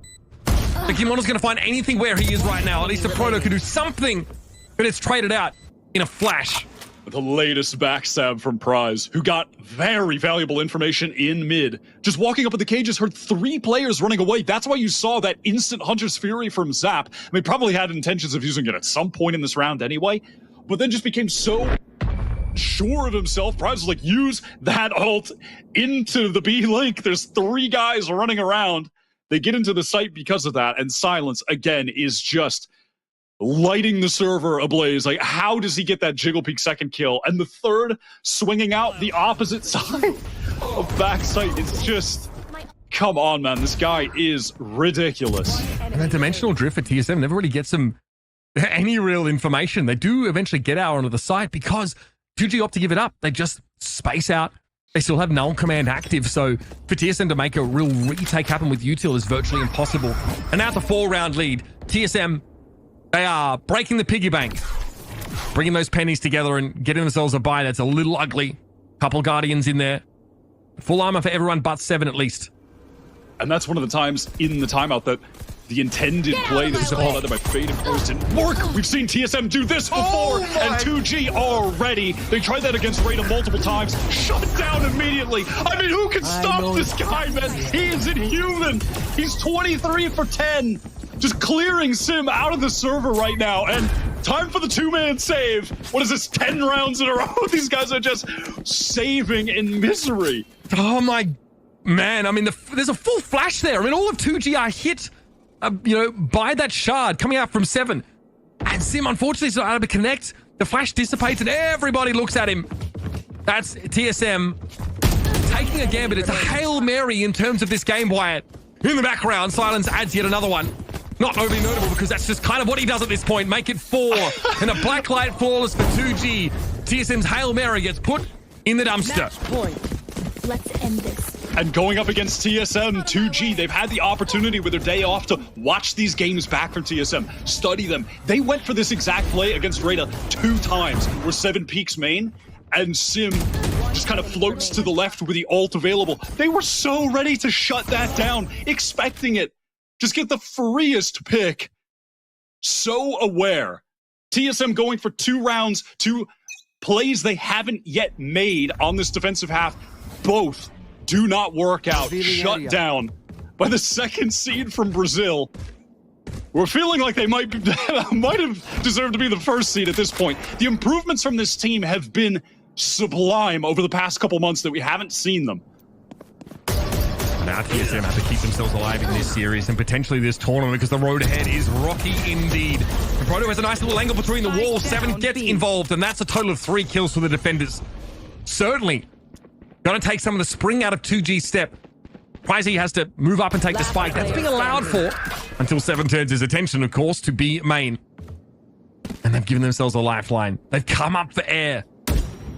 that Kimono's going to find anything where he is right now. At least the Proto can do something, but it's traded out in a flash. The latest backstab from Prize, who got very valuable information in mid. Just walking up at the cages, heard 3 players running away. That's why you saw that instant Hunter's Fury from Zap. I mean, probably had intentions of using it at some point in this round anyway, but then just became so sure of himself. Prize was like, use that ult into the B link. There's 3 guys running around. They get into the site because of that, and Silence, again, is just lighting the server ablaze. Like, how does he get that Jiggle Peak second kill? And the third swinging out the opposite side of backside. It's just, come on, man. This guy is ridiculous. And that dimensional drift for TSM never really gets them any real information. They do eventually get out onto the site because 2G opt to give it up. They just space out. They still have null command active, so for TSM to make a real retake happen with util is virtually impossible. And now it's a 4-round lead. TSM, they are breaking the piggy bank, bringing those pennies together and getting themselves a buy that's a little ugly. Couple Guardians in there. Full armor for everyone but 7 at least. And that's one of the times in the timeout that the intended play that was applied by Fade and Force didn't work. We've seen TSM do this before, and 2G already. They tried that against Reyna multiple times, shut down immediately. I mean, who can stop this guy, man? He is inhuman. He's 23 for 10, just clearing Sim out of the server right now. And time for the 2-man save. What is this, 10 rounds in a row? These guys are just saving in misery. Oh my man, I mean, there's a full flash there. I mean, all of 2G are hit, by that shard coming out from 7. And Sim, unfortunately, is not able to connect. The flash dissipates and everybody looks at him. That's TSM taking a gambit. It's a Hail Mary in terms of this game, Wyatt. In the background, Silence adds yet another one. Not overly notable because that's just kind of what he does at this point. Make it 4. And a black light flawless for 2G. TSM's Hail Mary gets put in the dumpster. Let's end this. And going up against TSM, 2G, they've had the opportunity with their day off to watch these games back from TSM, study them. They went for this exact play against Reyna 2 times, where 7 peaks main, and Sim just kind of floats to the left with the ult available. They were so ready to shut that down, expecting it. Just get the freest pick. So aware. TSM going for 2 rounds, 2 plays they haven't yet made on this defensive half. Both do not work out. Shut down by the second seed from Brazil. We're feeling like they might have deserved to be the first seed at this point. The improvements from this team have been sublime over the past couple months that we haven't seen them. Now TSM have to keep themselves alive in this series and potentially this tournament because the road ahead is rocky indeed. The Proto has a nice little angle between the walls. 7 gets involved, and that's a total of 3 kills for the defenders. Certainly going to take some of the spring out of 2G's step. Pricey has to move up and take the spike. That's being allowed for until 7 turns his attention, of course, to B main. And they've given themselves a lifeline. They've come up for air.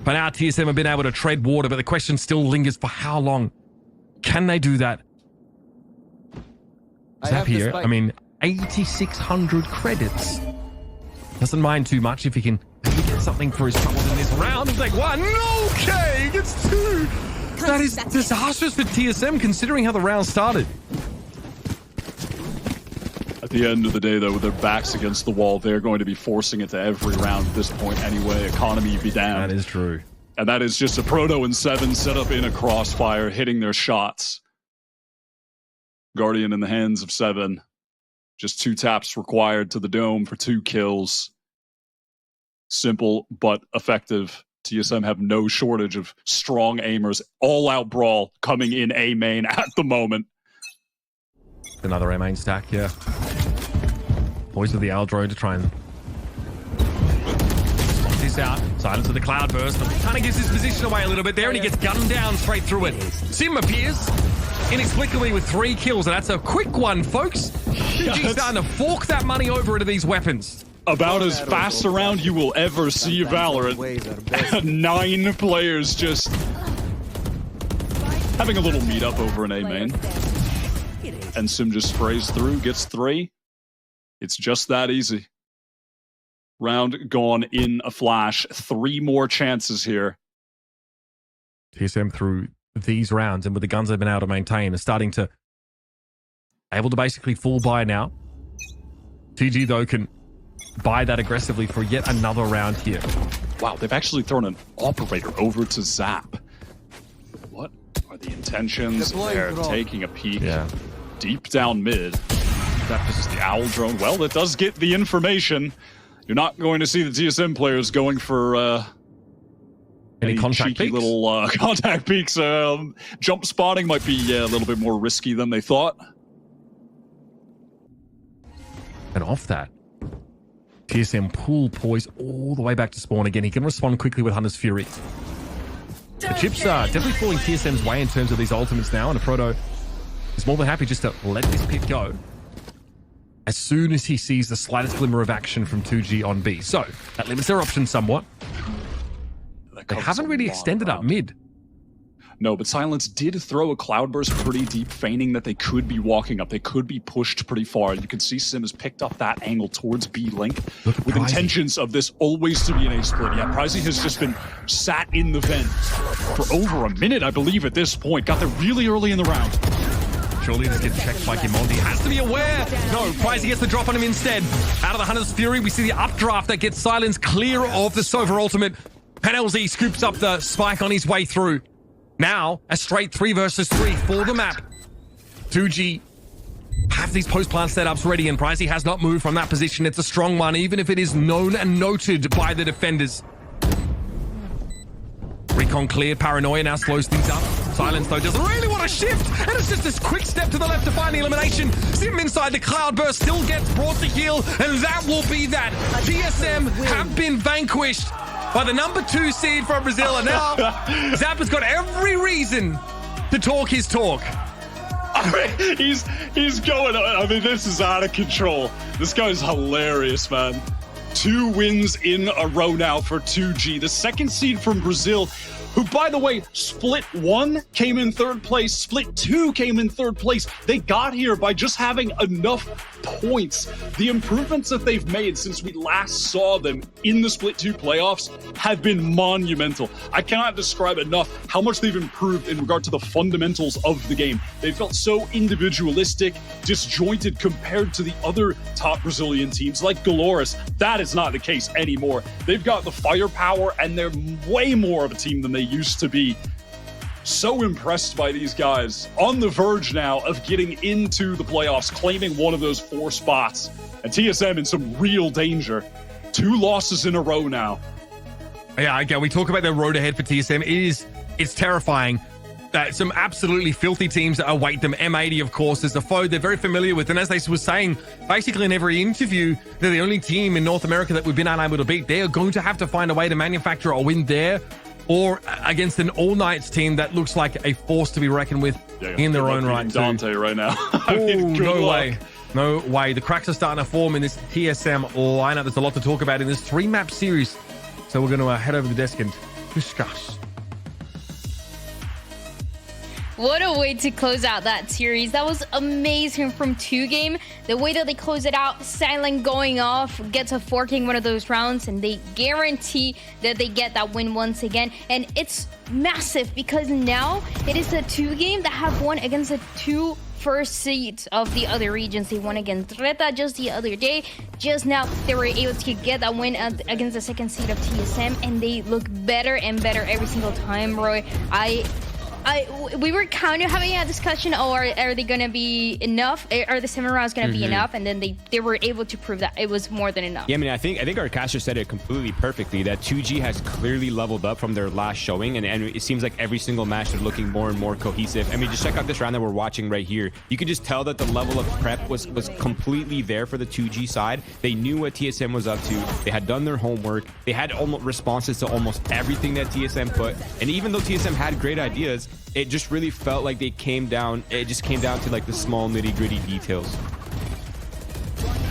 But now TSM have been able to tread water, but the question still lingers for how long? Can they do that? Zap here, I mean, 8,600 credits. Doesn't mind too much if he can maybe get something for his troubles in this round. It's like 1, okay, he gets 2. That is disastrous for TSM considering how the round started. At the end of the day, though, with their backs against the wall, they're going to be forcing it to every round at this point anyway. Economy be damned. That is true. And that is just a Proto and 7 set up in a crossfire, hitting their shots. Guardian in the hands of 7. Just 2 taps required to the dome for 2 kills. Simple but effective. TSM have no shortage of strong aimers. All-out brawl coming in A main at the moment. Another A main stack, yeah. Poised with the Owl drone to try and spot this out. Silence with the cloudburst. Kind of gives his position away a little bit there, and he gets gunned down straight through it. Sim appears inexplicably with 3 kills, and that's a quick one, folks. GG's starting to fork that money over into these weapons. About as fast around you will ever see Valorant. 9 players just having a little meet up over an A main. And Sim just sprays through, gets 3. It's just that easy. Round gone in a flash. 3 more chances here. TSM through these rounds, and with the guns they've been able to maintain, are starting to able to basically full buy now. TG though can buy that aggressively for yet another round here. Wow, they've actually thrown an operator over to Zap. What are the intentions? They're taking a peek deep down mid. That is the Owl drone. Well, it does get the information. You're not going to see the TSM players going for any contact cheeky peeks? Little contact peeks. Jump spotting might be a little bit more risky than they thought. And off that, TSM pull poise all the way back to spawn again. He can respond quickly with Hunter's Fury. The chips are definitely falling TSM's way in terms of these ultimates now, and Proto is more than happy just to let this pit go as soon as he sees the slightest glimmer of action from 2G on B. So that limits their options somewhat. They haven't really extended up mid. No, but Silence did throw a cloudburst pretty deep, feigning that they could be walking up. They could be pushed pretty far. You can see Sim has picked up that angle towards B Link with intentions of this always to be an A split. Yeah, Pricey has just been sat in the vent for over a minute, I believe, at this point. Got there really early in the round. Surely this gets checked by Kimondi. Has to be aware. No, Pricey gets the drop on him instead. Out of the Hunter's Fury, we see the updraft that gets Silence clear of the Sova ultimate. PanLZ scoops up the spike on his way through. Now, a straight 3 versus 3 for the map. 2G have these post-plant setups ready, and Pricey has not moved from that position. It's a strong one, even if it is known and noted by the defenders. Recon cleared. Paranoia now slows things up. Silence, though, doesn't really want to shift, and it's just this quick step to the left to find the elimination. Sim inside the cloudburst still gets brought to heel, and that will be that. TSM have been vanquished by the number 2 seed from Brazil, and now Zap has got every reason to talk his talk. I mean, he's going. I mean, this is out of control. This guy's hilarious, man. 2 wins in a row now for 2G, the 2nd seed from Brazil, who, by the way, Split 1 came in 3rd place, Split 2 came in 3rd place. They got here by just having enough points. The improvements that they've made since we last saw them in the Split 2 playoffs have been monumental. I cannot describe enough how much they've improved in regard to the fundamentals of the game. They felt so individualistic, disjointed compared to the other top Brazilian teams like Galores. That is not the case anymore. They've got the firepower, and they're way more of a team than they used to be. So impressed by these guys. On the verge now of getting into the playoffs, claiming one of those 4 spots. And TSM in some real danger. 2 losses in a row now. Yeah, again, we talk about the road ahead for TSM. It's terrifying. Some absolutely filthy teams that await them. M80, of course, is the foe they're very familiar with. And as they were saying, basically in every interview, they're the only team in North America that we've been unable to beat. They are going to have to find a way to manufacture a win there, or against an all-nights team that looks like a force to be reckoned with in their own right. Dante right now. I mean, no way. No way. The cracks are starting to form in this TSM lineup. There's a lot to talk about in this 3-map series. So we're going to head over the desk and discuss. What a way to close out that series. That was amazing from 2Game. The way that they close it out, Silent going off, gets a forking one of those rounds, and they guarantee that they get that win once again. And it's massive because now it is the 2Game that have won against the 2 first seeds of the other regions. They won against Reta just the other day. Just now, they were able to get that win against the 2nd seed of TSM, and they look better and better every single time, Roy. we were kind of having a discussion, are they gonna be enough? Are the 7 rounds gonna be enough? And then they were able to prove that it was more than enough. Yeah, I mean, I think our caster said it completely perfectly, that 2G has clearly leveled up from their last showing, and it seems like every single match they're looking more and more cohesive. I mean, just check out this round that we're watching right here. You can just tell that the level of prep was completely there for the 2G side. They knew what TSM was up to. They had done their homework. They had almost responses to almost everything that TSM put, and even though TSM had great ideas, it just really felt like it just came down to like the small nitty-gritty details,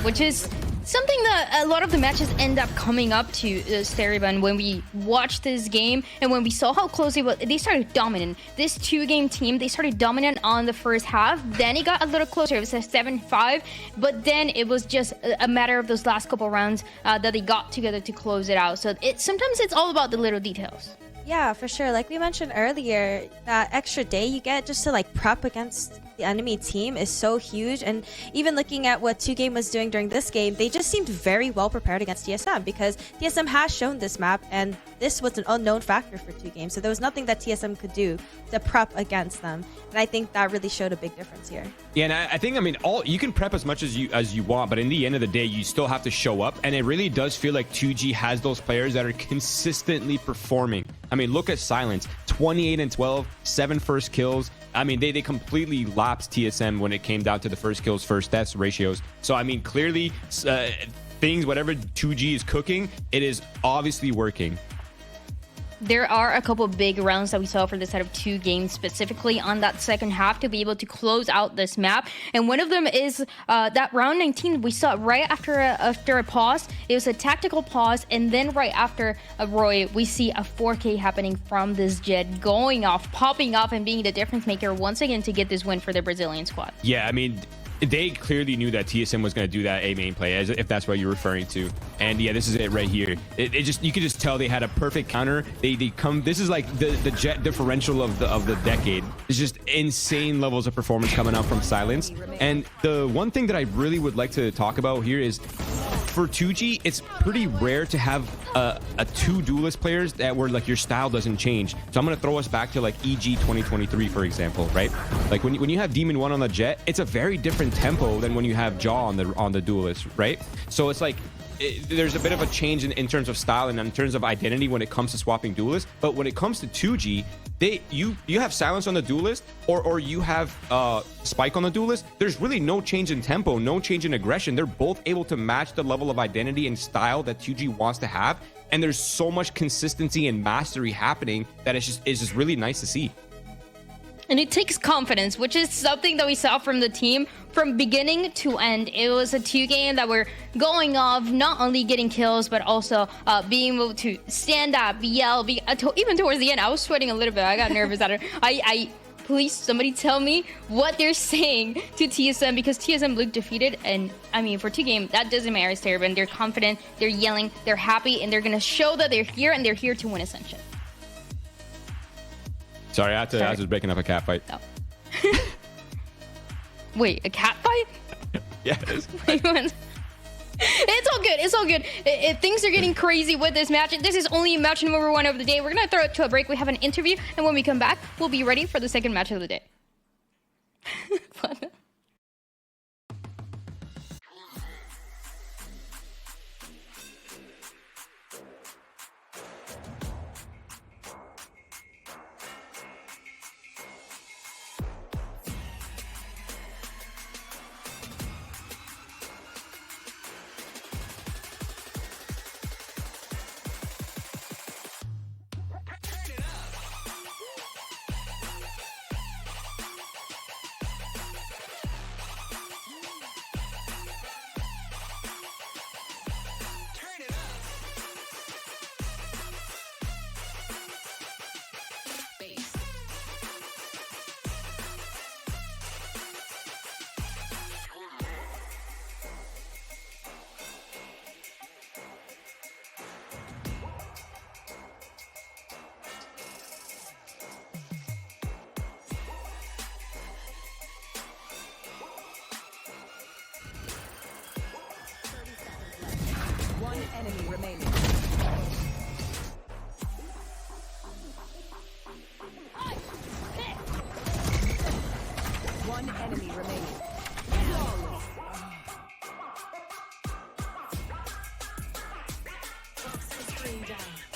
which is something that a lot of the matches end up coming up to, Steriban. When we watched this game and when we saw how close it was, they started dominant. This 2-game team, they started dominant on the first half. Then it got a little closer. It was a 7-5, but then it was just a matter of those last couple rounds that they got together to close it out. So sometimes it's all about the little details. Yeah, for sure. Like we mentioned earlier, that extra day you get just to like prep against the enemy team is so huge. And even looking at what 2Game was doing during this game, they just seemed very well prepared against TSM, because TSM has shown this map and this was an unknown factor for 2Game. So there was nothing that TSM could do to prep against them. And I think that really showed a big difference here. Yeah, and I think, I mean, you can prep as much as you want, but in the end of the day, you still have to show up. And it really does feel like 2G has those players that are consistently performing. I mean, look at Silence, 28-12, 7 first kills. I mean, they completely lapsed TSM when it came down to the first kills, first deaths ratios. So, I mean, clearly, whatever 2G is cooking, it is obviously working. There are a couple of big rounds that we saw for the set of 2 games, specifically on that second half, to be able to close out this map. And one of them is that round 19 we saw right after a pause. It was a tactical pause, and then right after Roy, we see a 4K happening from this Jet going off, popping off, and being the difference maker once again to get this win for the Brazilian squad. Yeah, I mean, they clearly knew that TSM was going to do that A main play, as if that's what you're referring to. And yeah, this is it right here. You could just tell they had a perfect counter. This is like the Jet differential of the decade. It's just insane levels of performance coming out from Silence. And the one thing that I really would like to talk about here is, for 2G, it's pretty rare to have a 2 duelist players that where like your style doesn't change. So I'm going to throw us back to like EG 2023, for example, right? Like when you have Demon 1 on the Jet, it's a very different tempo than when you have Jaw on the duelist, right? So it's like there's a bit of a change in terms of style and in terms of identity when it comes to swapping duelists. But when it comes to 2G, you have Silence on the duelist or you have Spike on the duelist. There's really no change in tempo, no change in aggression. They're both able to match the level of identity and style that 2G wants to have, and there's so much consistency and mastery happening that it's just really nice to see. And it takes confidence, which is something that we saw from the team from beginning to end. It was a 2 game that were going off, not only getting kills, but also being able to stand up, yell, even towards the end. I was sweating a little bit. I got nervous at it. Please, somebody tell me what they're saying to TSM, because TSM looked defeated. And I mean, for 2 game, that doesn't matter, Steriban. They're confident, they're yelling, they're happy, and they're going to show that they're here, and they're here to win Ascension. Sorry, I was just breaking up a cat fight. Oh. Wait, a cat fight? Yes. It's all good. It's all good. If things are getting crazy with this match, this is only match number 1 of the day. We're going to throw it to a break. We have an interview, and when we come back, we'll be ready for the second match of the day. Enemy remaining. Enemy down.